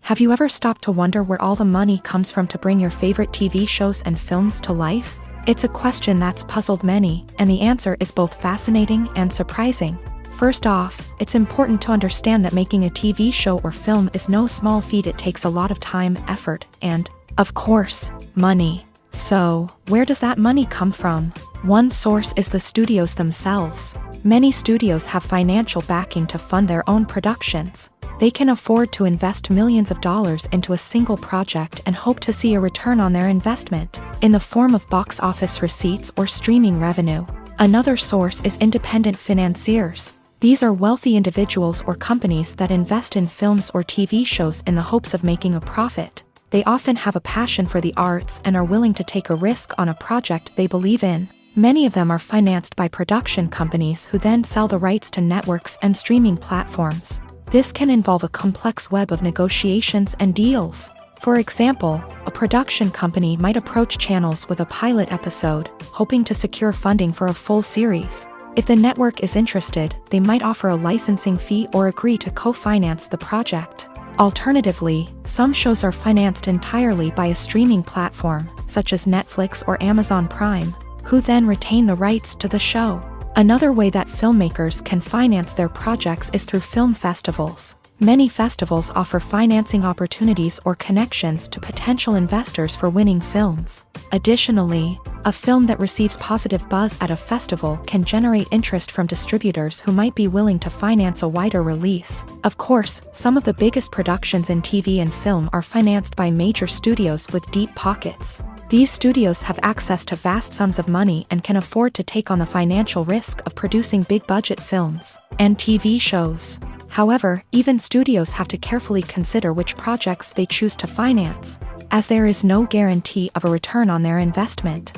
Have you ever stopped to wonder where all the money comes from to bring your favorite TV shows and films to life? It's a question that's puzzled many, and the answer is both fascinating and surprising. First off, it's important to understand that making a TV show or film is no small feat. It takes a lot of time, effort, and, of course, money. So, where does that money come from? One source is the studios themselves. Many studios have financial backing to fund their own productions. They can afford to invest millions of dollars into a single project and hope to see a return on their investment, in the form of box office receipts or streaming revenue. Another source is independent financiers. These are wealthy individuals or companies that invest in films or TV shows in the hopes of making a profit. They often have a passion for the arts and are willing to take a risk on a project they believe in. Many of them are financed by production companies who then sell the rights to networks and streaming platforms. This can involve a complex web of negotiations and deals. For example, a production company might approach channels with a pilot episode, hoping to secure funding for a full series. If the network is interested, they might offer a licensing fee or agree to co-finance the project. Alternatively, some shows are financed entirely by a streaming platform, such as Netflix or Amazon Prime, who then retain the rights to the show. Another way that filmmakers can finance their projects is through film festivals. Many festivals offer financing opportunities or connections to potential investors for winning films. Additionally, a film that receives positive buzz at a festival can generate interest from distributors who might be willing to finance a wider release. Of course, some of the biggest productions in TV and film are financed by major studios with deep pockets. These studios have access to vast sums of money and can afford to take on the financial risk of producing big-budget films and TV shows. However, even studios have to carefully consider which projects they choose to finance, as there is no guarantee of a return on their investment.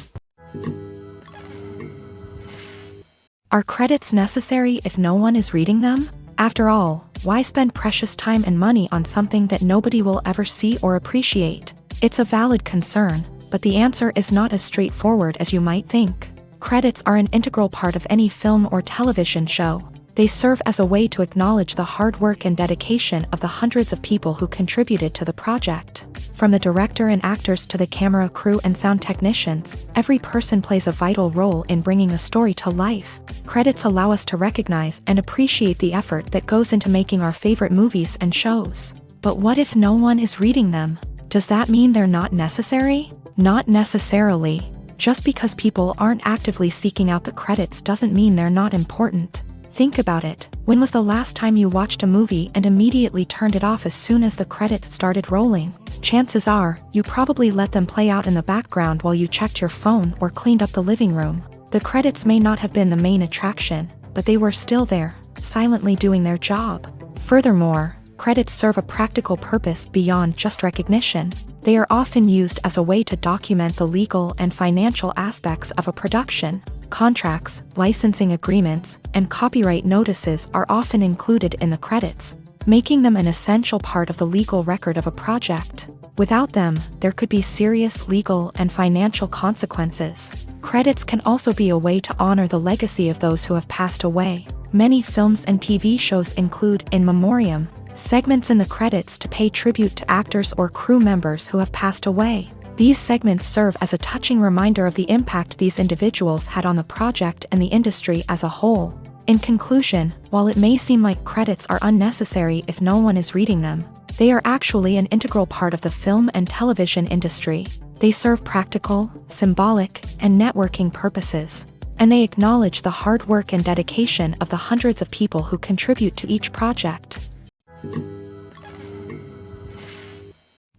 Are credits necessary if no one is reading them? After all, why spend precious time and money on something that nobody will ever see or appreciate? It's a valid concern, but the answer is not as straightforward as you might think. Credits are an integral part of any film or television show. They serve as a way to acknowledge the hard work and dedication of the hundreds of people who contributed to the project. From the director and actors to the camera crew and sound technicians, every person plays a vital role in bringing a story to life. Credits allow us to recognize and appreciate the effort that goes into making our favorite movies and shows. But what if no one is reading them? Does that mean they're not necessary? Not necessarily. Just because people aren't actively seeking out the credits doesn't mean they're not important. Think about it. When was the last time you watched a movie and immediately turned it off as soon as the credits started rolling? Chances are, you probably let them play out in the background while you checked your phone or cleaned up the living room. The credits may not have been the main attraction, but they were still there, silently doing their job. Furthermore, credits serve a practical purpose beyond just recognition. They are often used as a way to document the legal and financial aspects of a production. Contracts, licensing agreements, and copyright notices are often included in the credits, making them an essential part of the legal record of a project. Without them, there could be serious legal and financial consequences. Credits can also be a way to honor the legacy of those who have passed away. Many films and TV shows include in memoriam segments in the credits to pay tribute to actors or crew members who have passed away. These segments serve as a touching reminder of the impact these individuals had on the project and the industry as a whole. In conclusion, while it may seem like credits are unnecessary if no one is reading them, they are actually an integral part of the film and television industry. They serve practical, symbolic, and networking purposes, and they acknowledge the hard work and dedication of the hundreds of people who contribute to each project.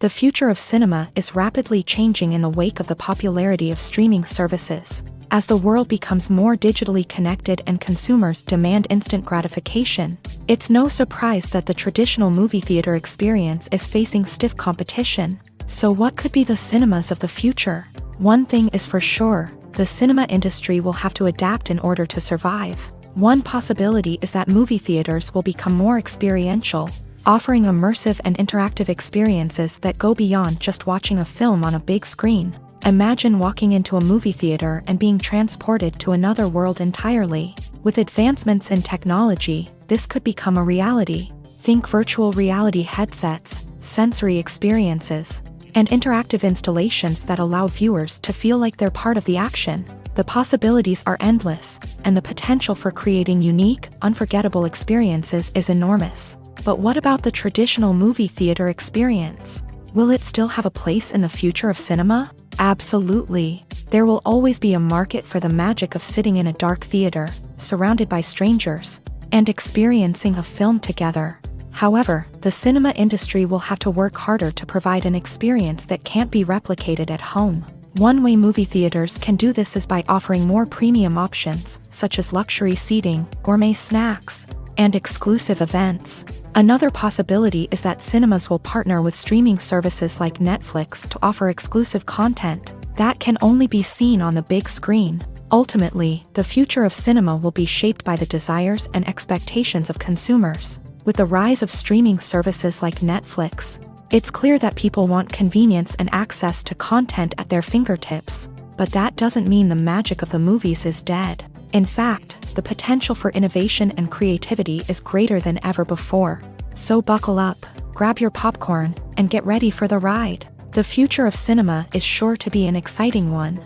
The future of cinema is rapidly changing in the wake of the popularity of streaming services. As the world becomes more digitally connected and consumers demand instant gratification, it's no surprise that the traditional movie theater experience is facing stiff competition. So what could be the cinemas of the future? One thing is for sure, the cinema industry will have to adapt in order to survive. One possibility is that movie theaters will become more experiential. offering immersive and interactive experiences that go beyond just watching a film on a big screen. Imagine walking into a movie theater and being transported to another world entirely. With advancements in technology, this could become a reality. Think virtual reality headsets, sensory experiences, and interactive installations that allow viewers to feel like they're part of the action. The possibilities are endless, and the potential for creating unique, unforgettable experiences is enormous. But what about the traditional movie theater experience? Will it still have a place in the future of cinema? Absolutely. There will always be a market for the magic of sitting in a dark theater, surrounded by strangers, and experiencing a film together. However, the cinema industry will have to work harder to provide an experience that can't be replicated at home. One way movie theaters can do this is by offering more premium options, such as luxury seating, gourmet snacks, and exclusive events. Another possibility is that cinemas will partner with streaming services like Netflix to offer exclusive content that can only be seen on the big screen. Ultimately, the future of cinema will be shaped by the desires and expectations of consumers. With the rise of streaming services like Netflix, it's clear that people want convenience and access to content at their fingertips. But that doesn't mean the magic of the movies is dead. In fact, the potential for innovation and creativity is greater than ever before. So buckle up, grab your popcorn, and get ready for the ride. The future of cinema is sure to be an exciting one.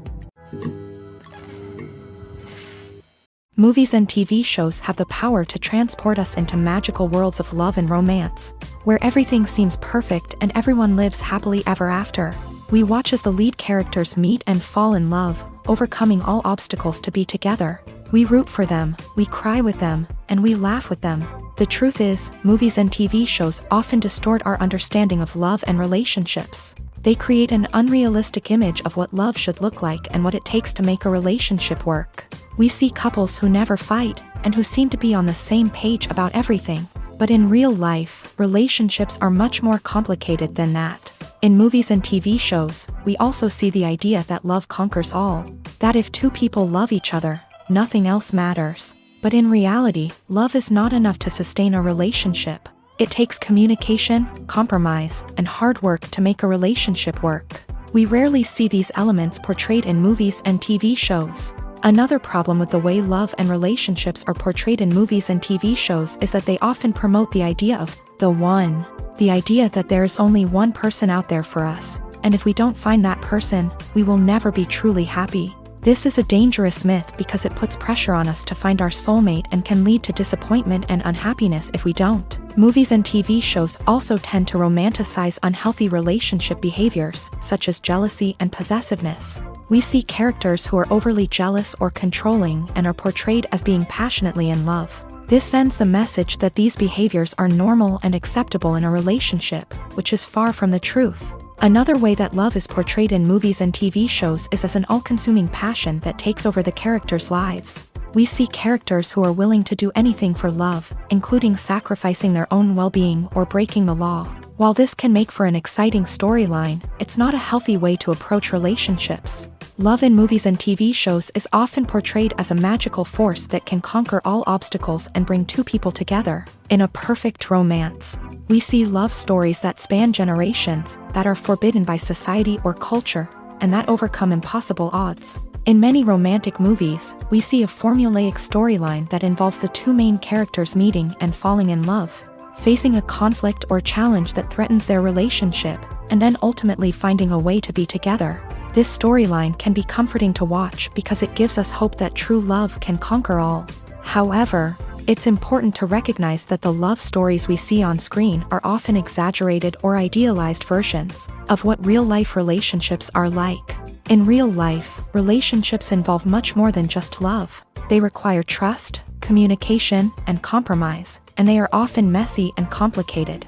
Movies and TV shows have the power to transport us into magical worlds of love and romance, where everything seems perfect and everyone lives happily ever after. We watch as the lead characters meet and fall in love, overcoming all obstacles to be together. We root for them, we cry with them, and we laugh with them. The truth is, movies and TV shows often distort our understanding of love and relationships. They create an unrealistic image of what love should look like and what it takes to make a relationship work. We see couples who never fight, and who seem to be on the same page about everything. But in real life, relationships are much more complicated than that. In movies and TV shows, we also see the idea that love conquers all. That if two people love each other, nothing else matters. But in reality, love is not enough to sustain a relationship. It takes communication, compromise, and hard work to make a relationship work. We rarely see these elements portrayed in movies and TV shows. Another problem with the way love and relationships are portrayed in movies and TV shows is that they often promote the idea of the one. The idea that there is only one person out there for us, and if we don't find that person, we will never be truly happy. This is a dangerous myth because it puts pressure on us to find our soulmate and can lead to disappointment and unhappiness if we don't. Movies and TV shows also tend to romanticize unhealthy relationship behaviors, such as jealousy and possessiveness. We see characters who are overly jealous or controlling and are portrayed as being passionately in love. This sends the message that these behaviors are normal and acceptable in a relationship, which is far from the truth. Another way that love is portrayed in movies and TV shows is as an all-consuming passion that takes over the characters' lives. We see characters who are willing to do anything for love, including sacrificing their own well-being or breaking the law. While this can make for an exciting storyline, it's not a healthy way to approach relationships. Love in movies and TV shows is often portrayed as a magical force that can conquer all obstacles and bring two people together. In a perfect romance, we see love stories that span generations, that are forbidden by society or culture, and that overcome impossible odds. In many romantic movies, we see a formulaic storyline that involves the two main characters meeting and falling in love, facing a conflict or challenge that threatens their relationship, and then ultimately finding a way to be together. This storyline can be comforting to watch because it gives us hope that true love can conquer all. However, it's important to recognize that the love stories we see on screen are often exaggerated or idealized versions of what real-life relationships are like. In real life, relationships involve much more than just love. They require trust, communication, and compromise, and they are often messy and complicated.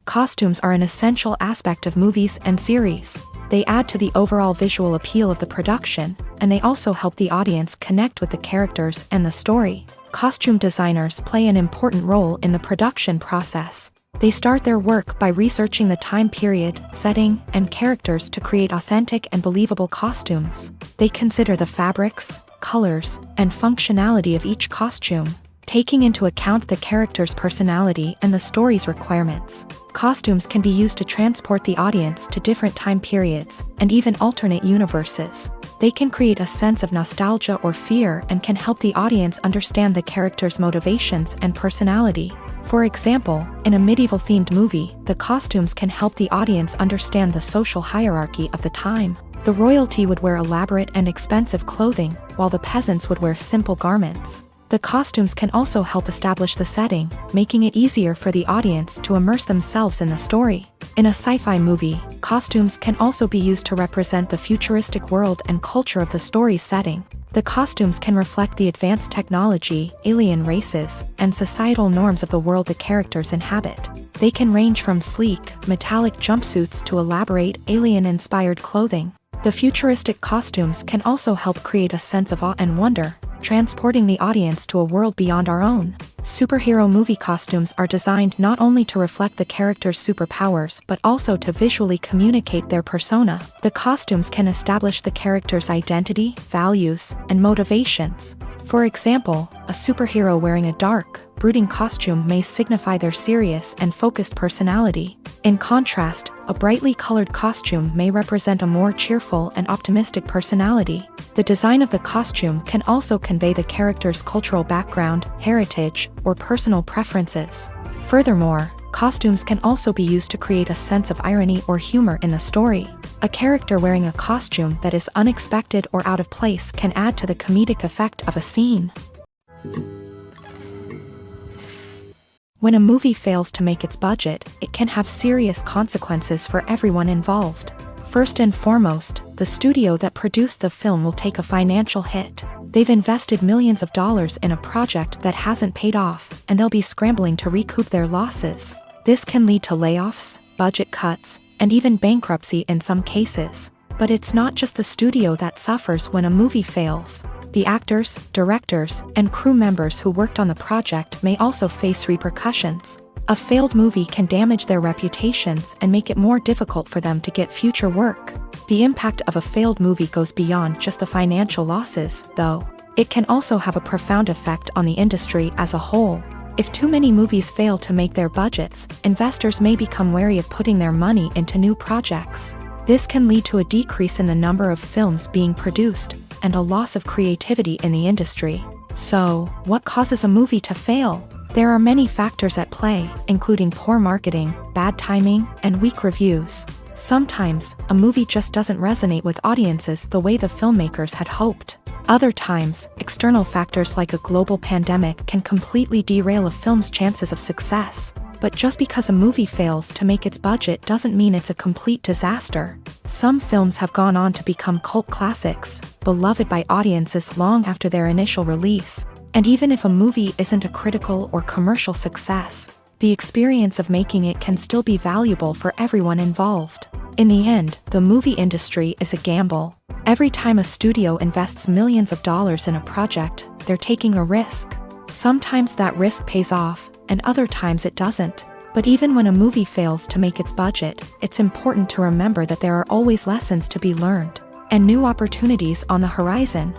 Costumes are an essential aspect of movies and series. They add to the overall visual appeal of the production, and they also help the audience connect with the characters and the story. Costume designers play an important role in the production process. They start their work by researching the time period, setting, and characters to create authentic and believable costumes. They consider the fabrics, colors, and functionality of each costume. taking into account the character's personality and the story's requirements. Costumes can be used to transport the audience to different time periods, and even alternate universes. They can create a sense of nostalgia or fear and can help the audience understand the character's motivations and personality. For example, in a medieval-themed movie, the costumes can help the audience understand the social hierarchy of the time. The royalty would wear elaborate and expensive clothing, while the peasants would wear simple garments. The costumes can also help establish the setting, making it easier for the audience to immerse themselves in the story. In a sci-fi movie, costumes can also be used to represent the futuristic world and culture of the story's setting. The costumes can reflect the advanced technology, alien races, and societal norms of the world the characters inhabit. They can range from sleek, metallic jumpsuits to elaborate, alien-inspired clothing. The futuristic costumes can also help create a sense of awe and wonder, transporting the audience to a world beyond our own. Superhero movie costumes are designed not only to reflect the character's superpowers but also to visually communicate their persona. The costumes can establish the character's identity, values, and motivations. For example, a superhero wearing a dark, brooding costume may signify their serious and focused personality. In contrast, a brightly colored costume may represent a more cheerful and optimistic personality. The design of the costume can also convey the character's cultural background, heritage, or personal preferences. Furthermore, costumes can also be used to create a sense of irony or humor in the story. A character wearing a costume that is unexpected or out of place can add to the comedic effect of a scene. When a movie fails to make its budget, it can have serious consequences for everyone involved. First and foremost, the studio that produced the film will take a financial hit. They've invested millions of dollars in a project that hasn't paid off, and they'll be scrambling to recoup their losses. This can lead to layoffs, budget cuts, and even bankruptcy in some cases. But it's not just the studio that suffers when a movie fails. The actors, directors, and crew members who worked on the project may also face repercussions. A failed movie can damage their reputations and make it more difficult for them to get future work. The impact of a failed movie goes beyond just the financial losses, though. It can also have a profound effect on the industry as a whole. If too many movies fail to make their budgets, investors may become wary of putting their money into new projects. This can lead to a decrease in the number of films being produced, and a loss of creativity in the industry. So, what causes a movie to fail? There are many factors at play, including poor marketing, bad timing, and weak reviews. Sometimes, a movie just doesn't resonate with audiences the way the filmmakers had hoped. Other times, external factors like a global pandemic can completely derail a film's chances of success. But just because a movie fails to make its budget doesn't mean it's a complete disaster. Some films have gone on to become cult classics, beloved by audiences long after their initial release. And even if a movie isn't a critical or commercial success, the experience of making it can still be valuable for everyone involved. In the end, the movie industry is a gamble. Every time a studio invests millions of dollars in a project, they're taking a risk. Sometimes that risk pays off, and other times it doesn't. But even when a movie fails to make its budget, it's important to remember that there are always lessons to be learned, and new opportunities on the horizon.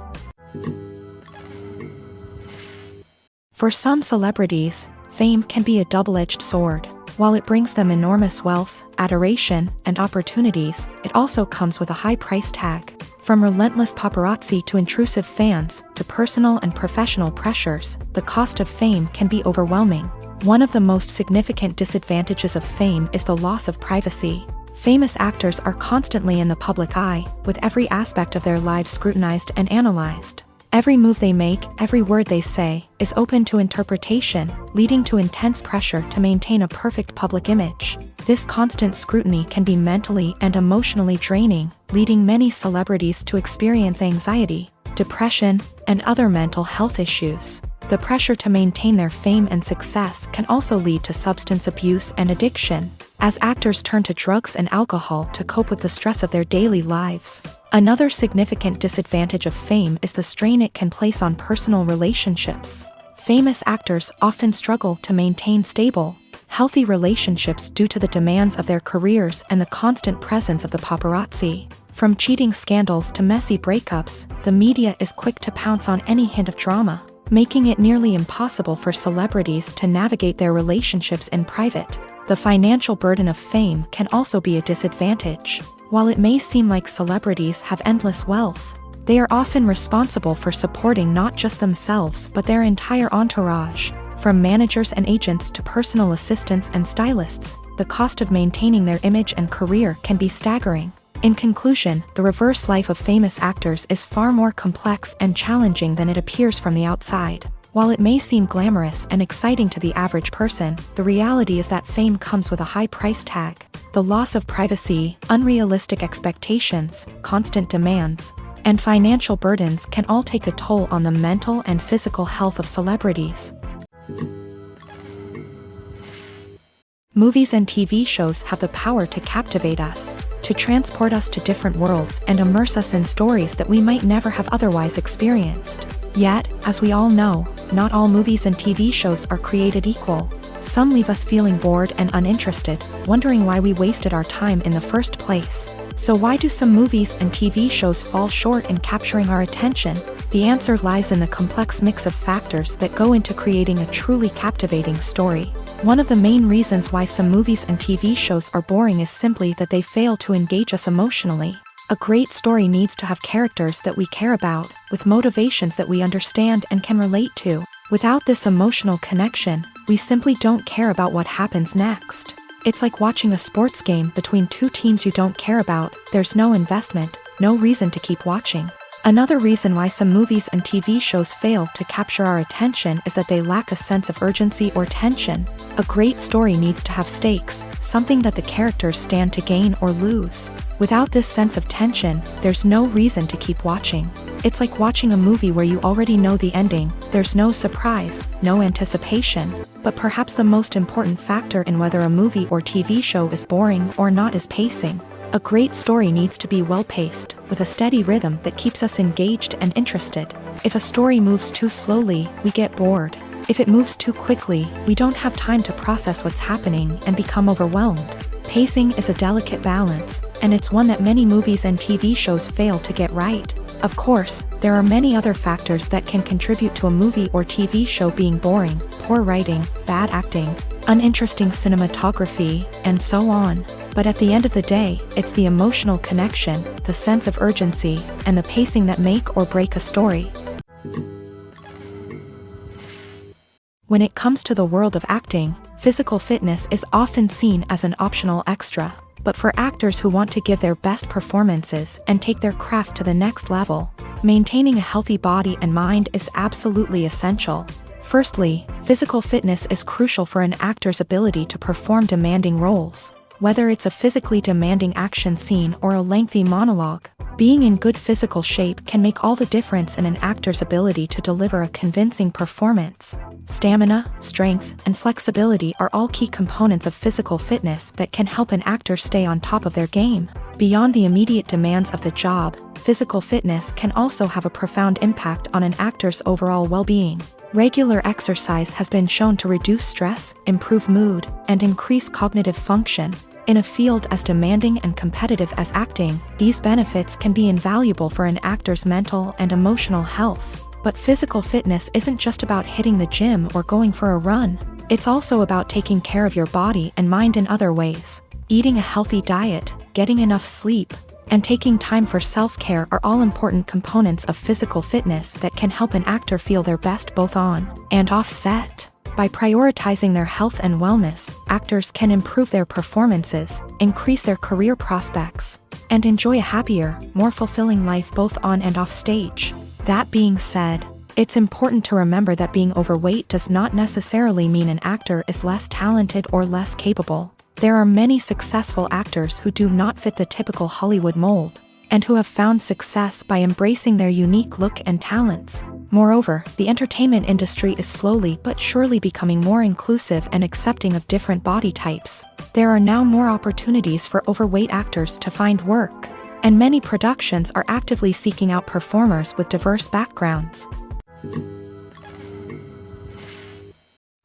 For some celebrities, fame can be a double-edged sword. While it brings them enormous wealth, adoration, and opportunities, it also comes with a high price tag. From relentless paparazzi to intrusive fans, to personal and professional pressures, the cost of fame can be overwhelming. One of the most significant disadvantages of fame is the loss of privacy. Famous actors are constantly in the public eye, with every aspect of their lives scrutinized and analyzed. Every move they make, every word they say, is open to interpretation, leading to intense pressure to maintain a perfect public image. This constant scrutiny can be mentally and emotionally draining, leading many celebrities to experience anxiety, depression, and other mental health issues. The pressure to maintain their fame and success can also lead to substance abuse and addiction, as actors turn to drugs and alcohol to cope with the stress of their daily lives. Another significant disadvantage of fame is the strain it can place on personal relationships. Famous actors often struggle to maintain stable, healthy relationships due to the demands of their careers and the constant presence of the paparazzi. From cheating scandals to messy breakups, the media is quick to pounce on any hint of drama. making it nearly impossible for celebrities to navigate their relationships in private. The financial burden of fame can also be a disadvantage. While it may seem like celebrities have endless wealth, they are often responsible for supporting not just themselves but their entire entourage. From managers and agents to personal assistants and stylists, the cost of maintaining their image and career can be staggering. In conclusion, the reverse life of famous actors is far more complex and challenging than it appears from the outside. While it may seem glamorous and exciting to the average person, the reality is that fame comes with a high price tag. The loss of privacy, unrealistic expectations, constant demands, and financial burdens can all take a toll on the mental and physical health of celebrities. Movies and TV shows have the power to captivate us, to transport us to different worlds and immerse us in stories that we might never have otherwise experienced. Yet, as we all know, not all movies and TV shows are created equal. Some leave us feeling bored and uninterested, wondering why we wasted our time in the first place. So why do some movies and TV shows fall short in capturing our attention? The answer lies in the complex mix of factors that go into creating a truly captivating story. One of the main reasons why some movies and TV shows are boring is simply that they fail to engage us emotionally. A great story needs to have characters that we care about, with motivations that we understand and can relate to. Without this emotional connection, we simply don't care about what happens next. It's like watching a sports game between two teams you don't care about. There's no investment, no reason to keep watching. Another reason why some movies and TV shows fail to capture our attention is that they lack a sense of urgency or tension. A great story needs to have stakes, something that the characters stand to gain or lose. Without this sense of tension, there's no reason to keep watching. It's like watching a movie where you already know the ending. There's no surprise, no anticipation. But perhaps the most important factor in whether a movie or TV show is boring or not is pacing. A great story needs to be well-paced, with a steady rhythm that keeps us engaged and interested. If a story moves too slowly, we get bored. If it moves too quickly, we don't have time to process what's happening and become overwhelmed. Pacing is a delicate balance, and it's one that many movies and TV shows fail to get right. Of course, there are many other factors that can contribute to a movie or TV show being boring: poor writing, bad acting, uninteresting cinematography, and so on. But at the end of the day, it's the emotional connection, the sense of urgency, and the pacing that make or break a story. When it comes to the world of acting, physical fitness is often seen as an optional extra. But for actors who want to give their best performances and take their craft to the next level, maintaining a healthy body and mind is absolutely essential. Firstly, physical fitness is crucial for an actor's ability to perform demanding roles. Whether it's a physically demanding action scene or a lengthy monologue, being in good physical shape can make all the difference in an actor's ability to deliver a convincing performance. Stamina, strength, and flexibility are all key components of physical fitness that can help an actor stay on top of their game. Beyond the immediate demands of the job, physical fitness can also have a profound impact on an actor's overall well-being. Regular exercise has been shown to reduce stress, improve mood, and increase cognitive function. In a field as demanding and competitive as acting, these benefits can be invaluable for an actor's mental and emotional health. But physical fitness isn't just about hitting the gym or going for a run. It's also about taking care of your body and mind in other ways. Eating a healthy diet, getting enough sleep, and taking time for self-care are all important components of physical fitness that can help an actor feel their best both on and off set. By prioritizing their health and wellness, actors can improve their performances, increase their career prospects, and enjoy a happier, more fulfilling life both on and off stage. That being said, it's important to remember that being overweight does not necessarily mean an actor is less talented or less capable. There are many successful actors who do not fit the typical Hollywood mold, and who have found success by embracing their unique look and talents. Moreover, the entertainment industry is slowly but surely becoming more inclusive and accepting of different body types. There are now more opportunities for overweight actors to find work, and many productions are actively seeking out performers with diverse backgrounds.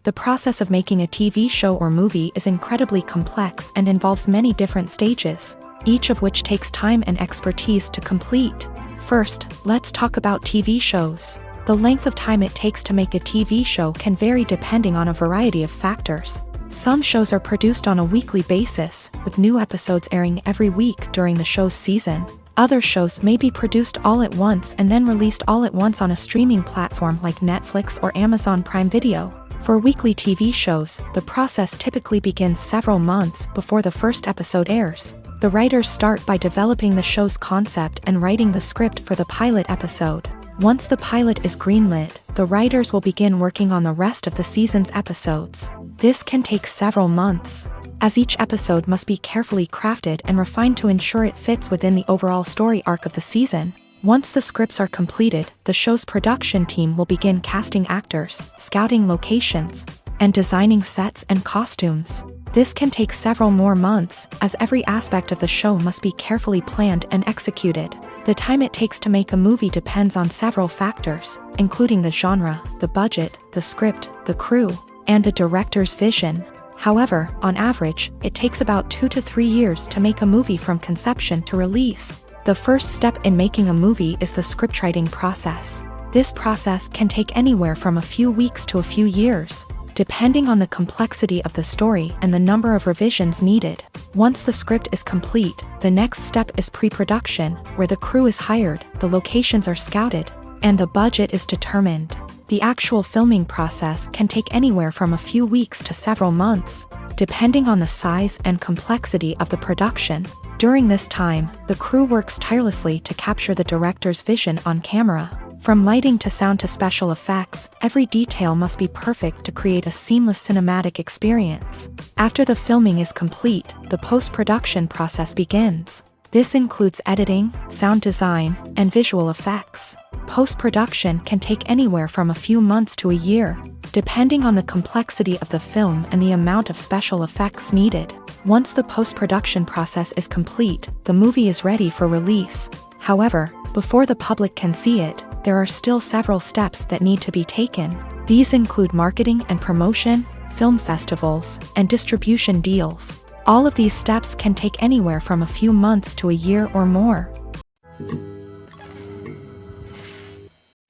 The process of making a TV show or movie is incredibly complex and involves many different stages, each of which takes time and expertise to complete. First, let's talk about TV shows. The length of time it takes to make a TV show can vary depending on a variety of factors. Some shows are produced on a weekly basis, with new episodes airing every week during the show's season. Other shows may be produced all at once and then released all at once on a streaming platform like Netflix or Amazon Prime Video. For weekly TV shows, the process typically begins several months before the first episode airs. The writers start by developing the show's concept and writing the script for the pilot episode. Once the pilot is greenlit, the writers will begin working on the rest of the season's episodes. This can take several months, as each episode must be carefully crafted and refined to ensure it fits within the overall story arc of the season. Once the scripts are completed, the show's production team will begin casting actors, scouting locations, and designing sets and costumes. This can take several more months, as every aspect of the show must be carefully planned and executed. The time it takes to make a movie depends on several factors, including the genre, the budget, the script, the crew, and the director's vision. However, on average, it takes about 2 to 3 years to make a movie from conception to release. The first step in making a movie is the scriptwriting process. This process can take anywhere from a few weeks to a few years, depending on the complexity of the story and the number of revisions needed. Once the script is complete, the next step is pre-production, where the crew is hired, the locations are scouted, and the budget is determined. The actual filming process can take anywhere from a few weeks to several months, depending on the size and complexity of the production. During this time, the crew works tirelessly to capture the director's vision on camera. From lighting to sound to special effects, every detail must be perfect to create a seamless cinematic experience. After the filming is complete, the post-production process begins. This includes editing, sound design, and visual effects. Post-production can take anywhere from a few months to a year, depending on the complexity of the film and the amount of special effects needed. Once the post-production process is complete, the movie is ready for release. However, before the public can see it, there are still several steps that need to be taken. These include marketing and promotion, film festivals, and distribution deals. All of these steps can take anywhere from a few months to a year or more.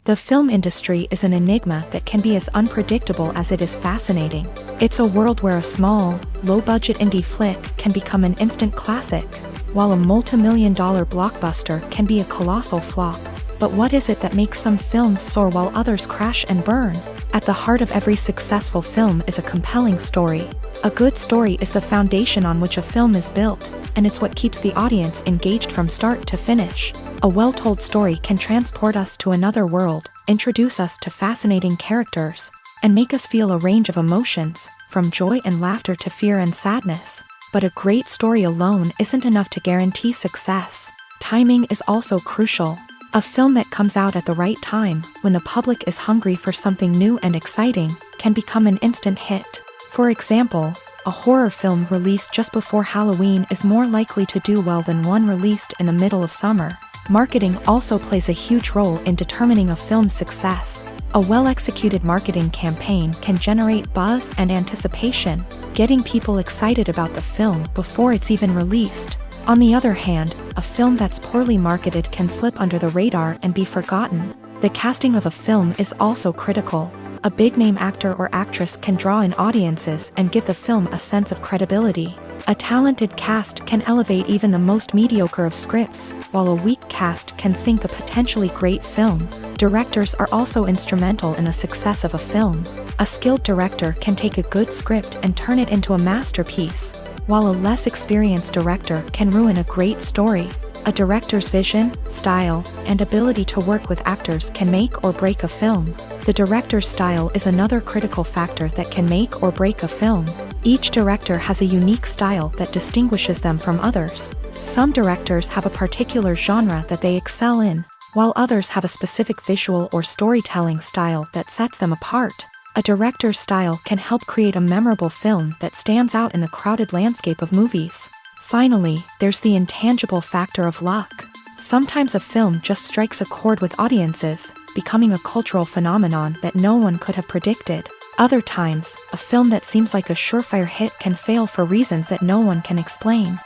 The film industry is an enigma that can be as unpredictable as it is fascinating. It's a world where a small, low-budget indie flick can become an instant classic, while a multi-million-dollar blockbuster can be a colossal flop. But what is it that makes some films soar while others crash and burn? At the heart of every successful film is a compelling story. A good story is the foundation on which a film is built, and it's what keeps the audience engaged from start to finish. A well-told story can transport us to another world, introduce us to fascinating characters, and make us feel a range of emotions, from joy and laughter to fear and sadness. But a great story alone isn't enough to guarantee success. Timing is also crucial. A film that comes out at the right time, when the public is hungry for something new and exciting, can become an instant hit. For example, a horror film released just before Halloween is more likely to do well than one released in the middle of summer. Marketing also plays a huge role in determining a film's success. A well-executed marketing campaign can generate buzz and anticipation, getting people excited about the film before it's even released. On the other hand, a film that's poorly marketed can slip under the radar and be forgotten. The casting of a film is also critical. A big-name actor or actress can draw in audiences and give the film a sense of credibility. A talented cast can elevate even the most mediocre of scripts, while a weak cast can sink a potentially great film. Directors are also instrumental in the success of a film. A skilled director can take a good script and turn it into a masterpiece, while a less experienced director can ruin a great story. A director's vision, style, and ability to work with actors can make or break a film. The director's style is another critical factor that can make or break a film. Each director has a unique style that distinguishes them from others. Some directors have a particular genre that they excel in, while others have a specific visual or storytelling style that sets them apart. A director's style can help create a memorable film that stands out in the crowded landscape of movies. Finally, there's the intangible factor of luck. Sometimes a film just strikes a chord with audiences, becoming a cultural phenomenon that no one could have predicted. Other times, a film that seems like a surefire hit can fail for reasons that no one can explain.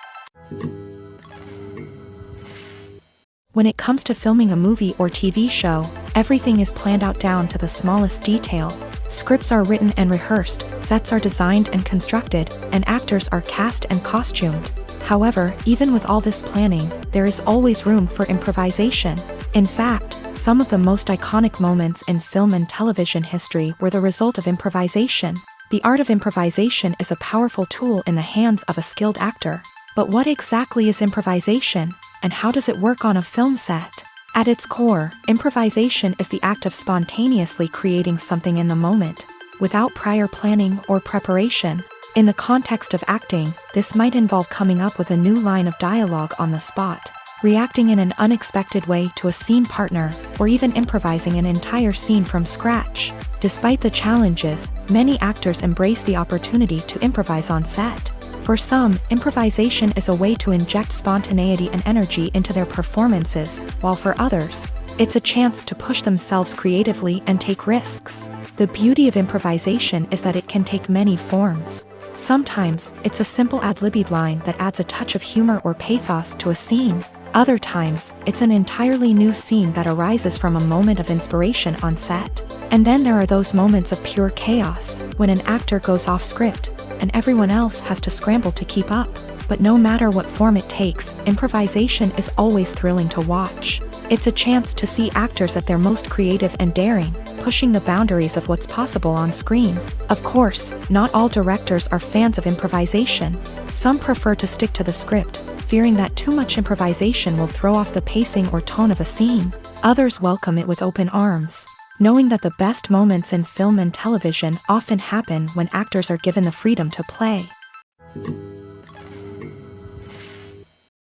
When it comes to filming a movie or TV show, everything is planned out down to the smallest detail. Scripts are written and rehearsed, sets are designed and constructed, and actors are cast and costumed. However, even with all this planning, there is always room for improvisation. In fact, some of the most iconic moments in film and television history were the result of improvisation. The art of improvisation is a powerful tool in the hands of a skilled actor. But what exactly is improvisation, and how does it work on a film set? At its core, improvisation is the act of spontaneously creating something in the moment, without prior planning or preparation. In the context of acting, this might involve coming up with a new line of dialogue on the spot, reacting in an unexpected way to a scene partner, or even improvising an entire scene from scratch. Despite the challenges, many actors embrace the opportunity to improvise on set. For some, improvisation is a way to inject spontaneity and energy into their performances, while for others, it's a chance to push themselves creatively and take risks. The beauty of improvisation is that it can take many forms. Sometimes, it's a simple ad-libbed line that adds a touch of humor or pathos to a scene. Other times, it's an entirely new scene that arises from a moment of inspiration on set. And then there are those moments of pure chaos, when an actor goes off script, and everyone else has to scramble to keep up. But no matter what form it takes, improvisation is always thrilling to watch. It's a chance to see actors at their most creative and daring, pushing the boundaries of what's possible on screen. Of course, not all directors are fans of improvisation. Some prefer to stick to the script, fearing that too much improvisation will throw off the pacing or tone of a scene. Others welcome it with open arms, knowing that the best moments in film and television often happen when actors are given the freedom to play.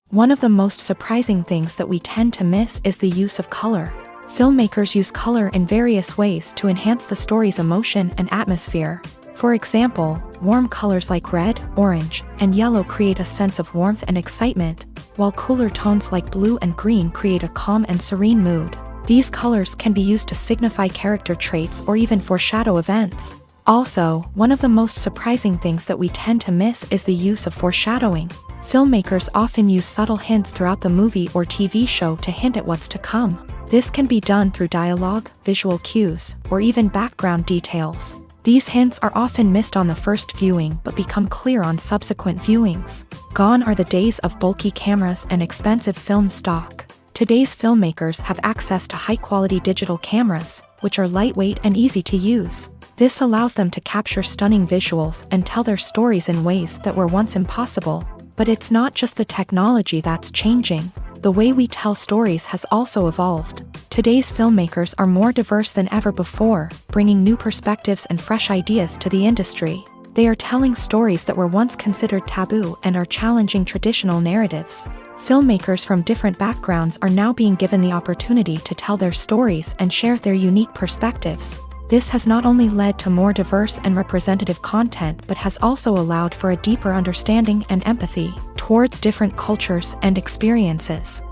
One of the most surprising things that we tend to miss is the use of color. Filmmakers use color in various ways to enhance the story's emotion and atmosphere. For example, warm colors like red, orange, and yellow create a sense of warmth and excitement, while cooler tones like blue and green create a calm and serene mood. These colors can be used to signify character traits or even foreshadow events. Also, one of the most surprising things that we tend to miss is the use of foreshadowing. Filmmakers often use subtle hints throughout the movie or TV show to hint at what's to come. This can be done through dialogue, visual cues, or even background details. These hints are often missed on the first viewing but become clear on subsequent viewings. Gone are the days of bulky cameras and expensive film stock. Today's filmmakers have access to high-quality digital cameras, which are lightweight and easy to use. This allows them to capture stunning visuals and tell their stories in ways that were once impossible. But it's not just the technology that's changing. The way we tell stories has also evolved. Today's filmmakers are more diverse than ever before, bringing new perspectives and fresh ideas to the industry. They are telling stories that were once considered taboo and are challenging traditional narratives. Filmmakers from different backgrounds are now being given the opportunity to tell their stories and share their unique perspectives. This has not only led to more diverse and representative content but has also allowed for a deeper understanding and empathy towards different cultures and experiences.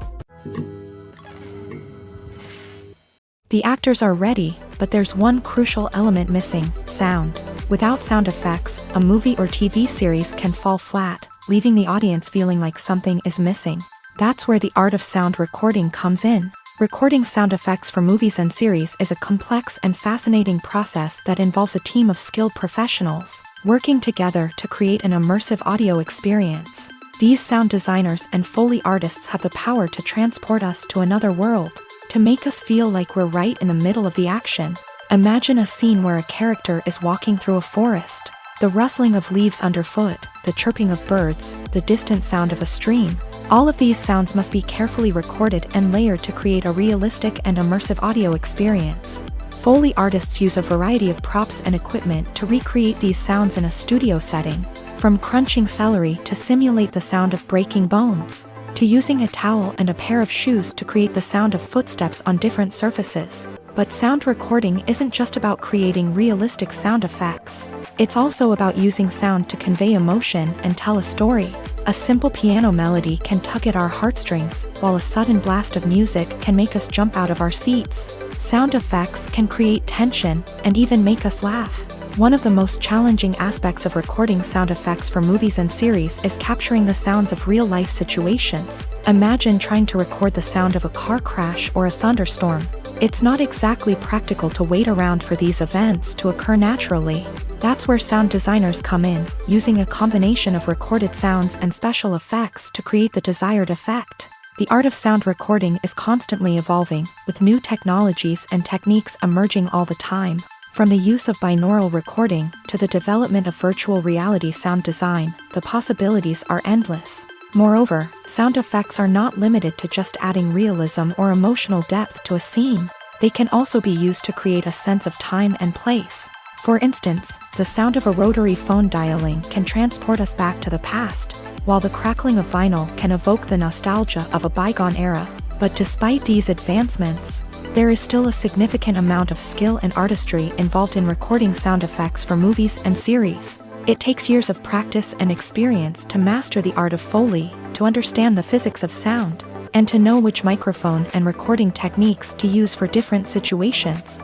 The actors are ready, but there's one crucial element missing: sound. Without sound effects, a movie or TV series can fall flat, leaving the audience feeling like something is missing. That's where the art of sound recording comes in. Recording sound effects for movies and series is a complex and fascinating process that involves a team of skilled professionals working together to create an immersive audio experience. These sound designers and Foley artists have the power to transport us to another world, to make us feel like we're right in the middle of the action. Imagine a scene where a character is walking through a forest. The rustling of leaves underfoot, the chirping of birds, the distant sound of a stream. All of these sounds must be carefully recorded and layered to create a realistic and immersive audio experience. Foley artists use a variety of props and equipment to recreate these sounds in a studio setting, from crunching celery to simulate the sound of breaking bones, to using a towel and a pair of shoes to create the sound of footsteps on different surfaces. But sound recording isn't just about creating realistic sound effects. It's also about using sound to convey emotion and tell a story. A simple piano melody can tug at our heartstrings, while a sudden blast of music can make us jump out of our seats. Sound effects can create tension and even make us laugh. One of the most challenging aspects of recording sound effects for movies and series is capturing the sounds of real-life situations. Imagine trying to record the sound of a car crash or a thunderstorm. It's not exactly practical to wait around for these events to occur naturally. That's where sound designers come in, using a combination of recorded sounds and special effects to create the desired effect. The art of sound recording is constantly evolving, with new technologies and techniques emerging all the time. From the use of binaural recording to the development of virtual reality sound design, the possibilities are endless. Moreover, sound effects are not limited to just adding realism or emotional depth to a scene. They can also be used to create a sense of time and place. For instance, the sound of a rotary phone dialing can transport us back to the past, while the crackling of vinyl can evoke the nostalgia of a bygone era. But despite these advancements, there is still a significant amount of skill and artistry involved in recording sound effects for movies and series. It takes years of practice and experience to master the art of Foley, to understand the physics of sound, and to know which microphone and recording techniques to use for different situations.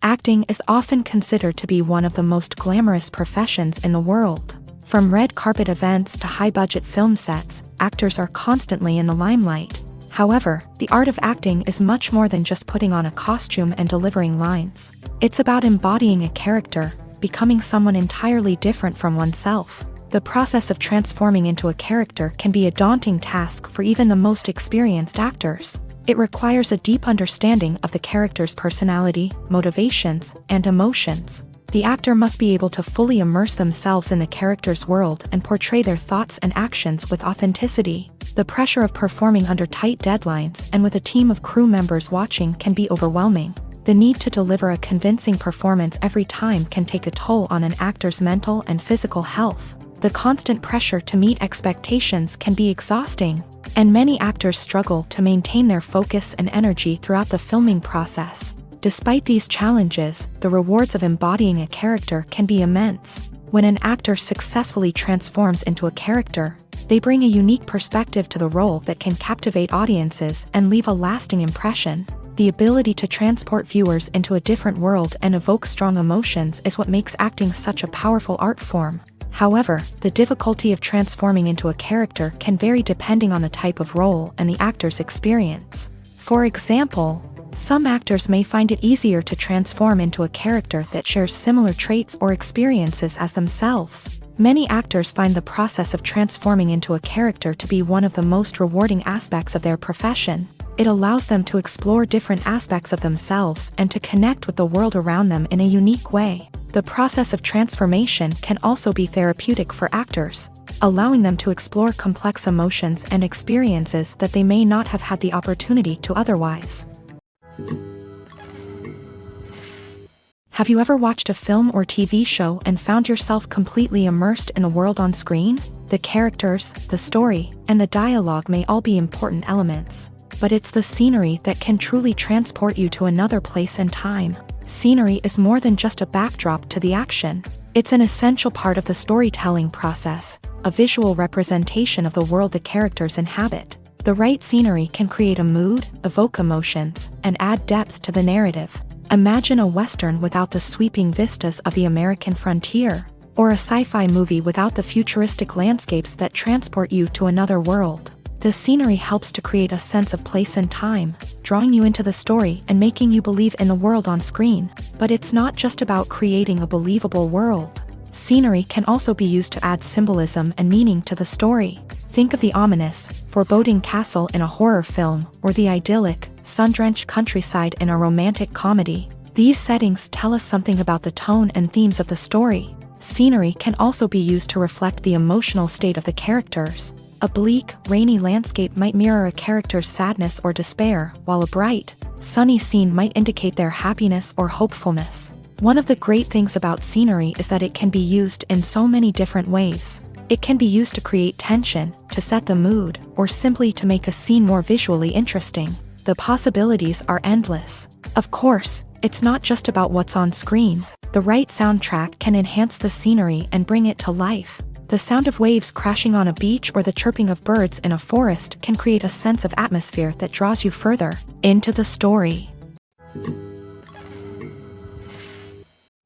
Acting is often considered to be one of the most glamorous professions in the world. From red carpet events to high-budget film sets, actors are constantly in the limelight. However, the art of acting is much more than just putting on a costume and delivering lines. It's about embodying a character, becoming someone entirely different from oneself. The process of transforming into a character can be a daunting task for even the most experienced actors. It requires a deep understanding of the character's personality, motivations, and emotions. The actor must be able to fully immerse themselves in the character's world and portray their thoughts and actions with authenticity. The pressure of performing under tight deadlines and with a team of crew members watching can be overwhelming. The need to deliver a convincing performance every time can take a toll on an actor's mental and physical health. The constant pressure to meet expectations can be exhausting, and many actors struggle to maintain their focus and energy throughout the filming process. Despite these challenges, the rewards of embodying a character can be immense. When an actor successfully transforms into a character, they bring a unique perspective to the role that can captivate audiences and leave a lasting impression. The ability to transport viewers into a different world and evoke strong emotions is what makes acting such a powerful art form. However, the difficulty of transforming into a character can vary depending on the type of role and the actor's experience. For example, some actors may find it easier to transform into a character that shares similar traits or experiences as themselves. Many actors find the process of transforming into a character to be one of the most rewarding aspects of their profession. It allows them to explore different aspects of themselves and to connect with the world around them in a unique way. The process of transformation can also be therapeutic for actors, allowing them to explore complex emotions and experiences that they may not have had the opportunity to otherwise. Have you ever watched a film or TV show and found yourself completely immersed in the world on screen? The characters, the story, and the dialogue may all be important elements, but it's the scenery that can truly transport you to another place and time. Scenery is more than just a backdrop to the action. It's an essential part of the storytelling process, a visual representation of the world the characters inhabit. The right scenery can create a mood, evoke emotions, and add depth to the narrative. Imagine a Western without the sweeping vistas of the American frontier, or a sci-fi movie without the futuristic landscapes that transport you to another world. The scenery helps to create a sense of place and time, drawing you into the story and making you believe in the world on screen. But it's not just about creating a believable world. Scenery can also be used to add symbolism and meaning to the story. Think of the ominous, foreboding castle in a horror film, or the idyllic, sun-drenched countryside in a romantic comedy. These settings tell us something about the tone and themes of the story. Scenery can also be used to reflect the emotional state of the characters. A bleak, rainy landscape might mirror a character's sadness or despair, while a bright, sunny scene might indicate their happiness or hopefulness. One of the great things about scenery is that it can be used in so many different ways. It can be used to create tension, to set the mood, or simply to make a scene more visually interesting. The possibilities are endless. Of course, it's not just about what's on screen. The right soundtrack can enhance the scenery and bring it to life. The sound of waves crashing on a beach or the chirping of birds in a forest can create a sense of atmosphere that draws you further into the story.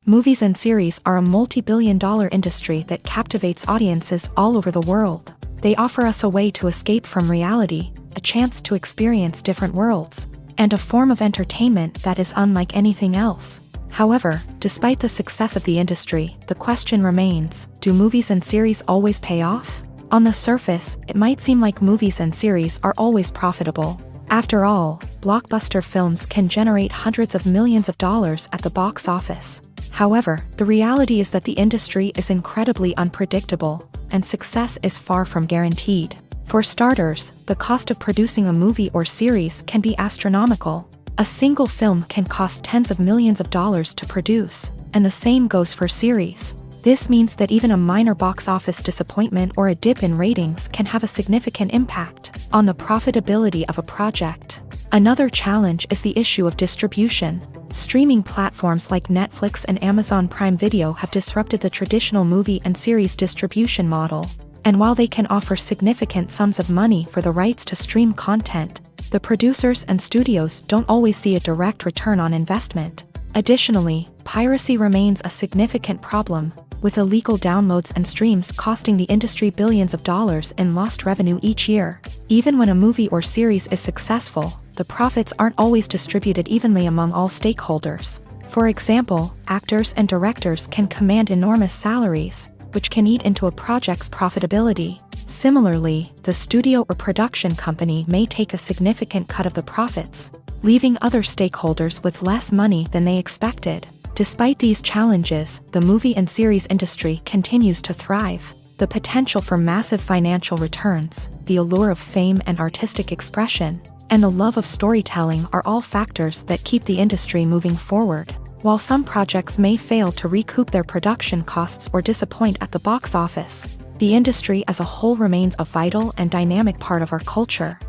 Movies and series are a multi-billion-dollar industry that captivates audiences all over the world. They offer us a way to escape from reality, a chance to experience different worlds, and a form of entertainment that is unlike anything else. However, despite the success of the industry, the question remains, do movies and series always pay off? On the surface, it might seem like movies and series are always profitable. After all, blockbuster films can generate hundreds of millions of dollars at the box office. However, the reality is that the industry is incredibly unpredictable, and success is far from guaranteed. For starters, the cost of producing a movie or series can be astronomical. A single film can cost tens of millions of dollars to produce, and the same goes for series. This means that even a minor box office disappointment or a dip in ratings can have a significant impact on the profitability of a project. Another challenge is the issue of distribution. Streaming platforms like Netflix and Amazon Prime Video have disrupted the traditional movie and series distribution model. And while they can offer significant sums of money for the rights to stream content, the producers and studios don't always see a direct return on investment. Additionally, piracy remains a significant problem, with illegal downloads and streams costing the industry billions of dollars in lost revenue each year. Even when a movie or series is successful, the profits aren't always distributed evenly among all stakeholders. For example, actors and directors can command enormous salaries, which can eat into a project's profitability. Similarly, the studio or production company may take a significant cut of the profits, leaving other stakeholders with less money than they expected. Despite these challenges, the movie and series industry continues to thrive. The potential for massive financial returns, the allure of fame and artistic expression, and the love of storytelling are all factors that keep the industry moving forward. While some projects may fail to recoup their production costs or disappoint at the box office, the industry as a whole remains a vital and dynamic part of our culture.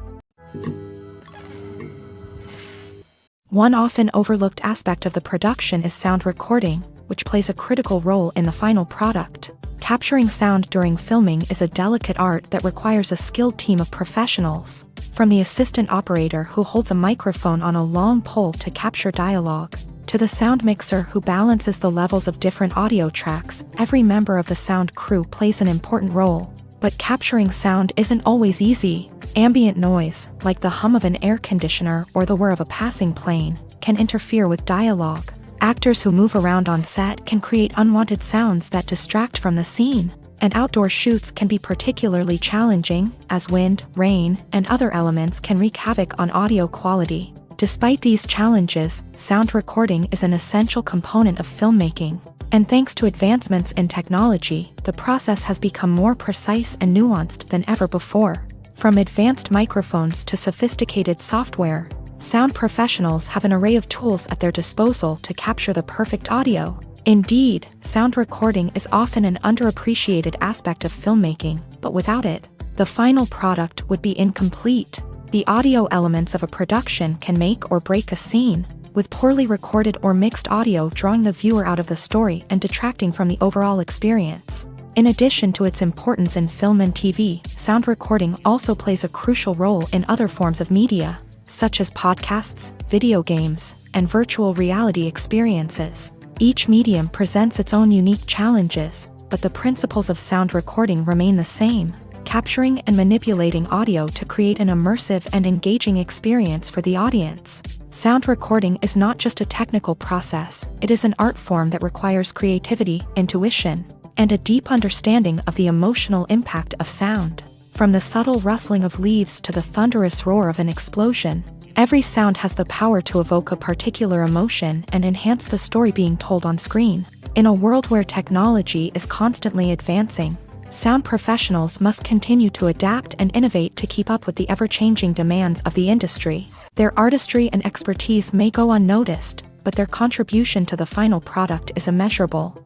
One often overlooked aspect of the production is sound recording, which plays a critical role in the final product. Capturing sound during filming is a delicate art that requires a skilled team of professionals. From the assistant operator who holds a microphone on a long pole to capture dialogue, to the sound mixer who balances the levels of different audio tracks, every member of the sound crew plays an important role. But capturing sound isn't always easy. Ambient noise, like the hum of an air conditioner or the whir of a passing plane, can interfere with dialogue. Actors who move around on set can create unwanted sounds that distract from the scene. And outdoor shoots can be particularly challenging, as wind, rain, and other elements can wreak havoc on audio quality. Despite these challenges, sound recording is an essential component of filmmaking. And thanks to advancements in technology, the process has become more precise and nuanced than ever before. From advanced microphones to sophisticated software, sound professionals have an array of tools at their disposal to capture the perfect audio. Indeed, sound recording is often an underappreciated aspect of filmmaking, but without it, the final product would be incomplete. The audio elements of a production can make or break a scene, with poorly recorded or mixed audio drawing the viewer out of the story and detracting from the overall experience. In addition to its importance in film and TV, sound recording also plays a crucial role in other forms of media, such as podcasts, video games, and virtual reality experiences. Each medium presents its own unique challenges, but the principles of sound recording remain the same, capturing and manipulating audio to create an immersive and engaging experience for the audience. Sound recording is not just a technical process, it is an art form that requires creativity, intuition, and a deep understanding of the emotional impact of sound. From the subtle rustling of leaves to the thunderous roar of an explosion, every sound has the power to evoke a particular emotion and enhance the story being told on screen. In a world where technology is constantly advancing, sound professionals must continue to adapt and innovate to keep up with the ever-changing demands of the industry. Their artistry and expertise may go unnoticed, but their contribution to the final product is immeasurable.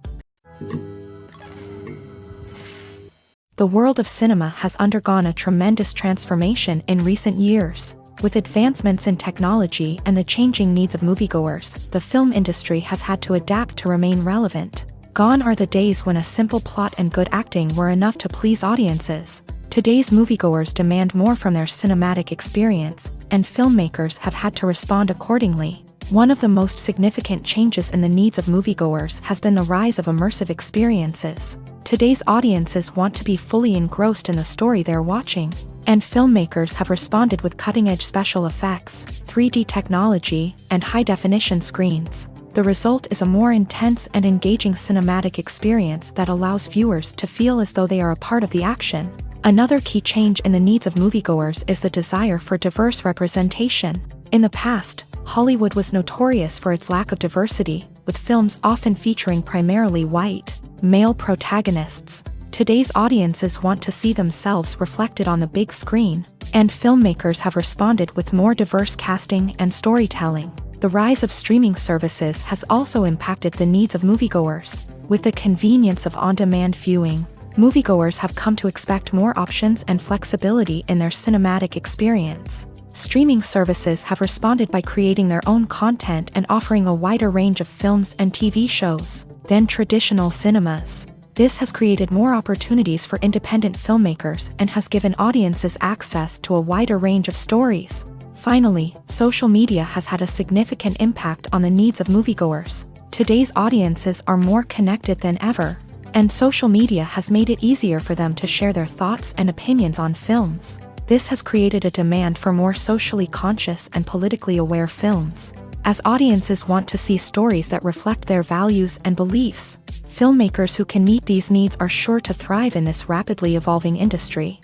The world of cinema has undergone a tremendous transformation in recent years. With advancements in technology and the changing needs of moviegoers, the film industry has had to adapt to remain relevant. Gone are the days when a simple plot and good acting were enough to please audiences. Today's moviegoers demand more from their cinematic experience, and filmmakers have had to respond accordingly. One of the most significant changes in the needs of moviegoers has been the rise of immersive experiences. Today's audiences want to be fully engrossed in the story they're watching, and filmmakers have responded with cutting-edge special effects, 3D technology, and high-definition screens. The result is a more intense and engaging cinematic experience that allows viewers to feel as though they are a part of the action. Another key change in the needs of moviegoers is the desire for diverse representation. In the past, Hollywood was notorious for its lack of diversity, with films often featuring primarily white, male protagonists. Today's audiences want to see themselves reflected on the big screen, and filmmakers have responded with more diverse casting and storytelling. The rise of streaming services has also impacted the needs of moviegoers. With the convenience of on-demand viewing, moviegoers have come to expect more options and flexibility in their cinematic experience. Streaming services have responded by creating their own content and offering a wider range of films and TV shows than traditional cinemas. This has created more opportunities for independent filmmakers and has given audiences access to a wider range of stories. Finally, social media has had a significant impact on the needs of moviegoers. Today's audiences are more connected than ever, and social media has made it easier for them to share their thoughts and opinions on films. This has created a demand for more socially conscious and politically aware films. As audiences want to see stories that reflect their values and beliefs, filmmakers who can meet these needs are sure to thrive in this rapidly evolving industry.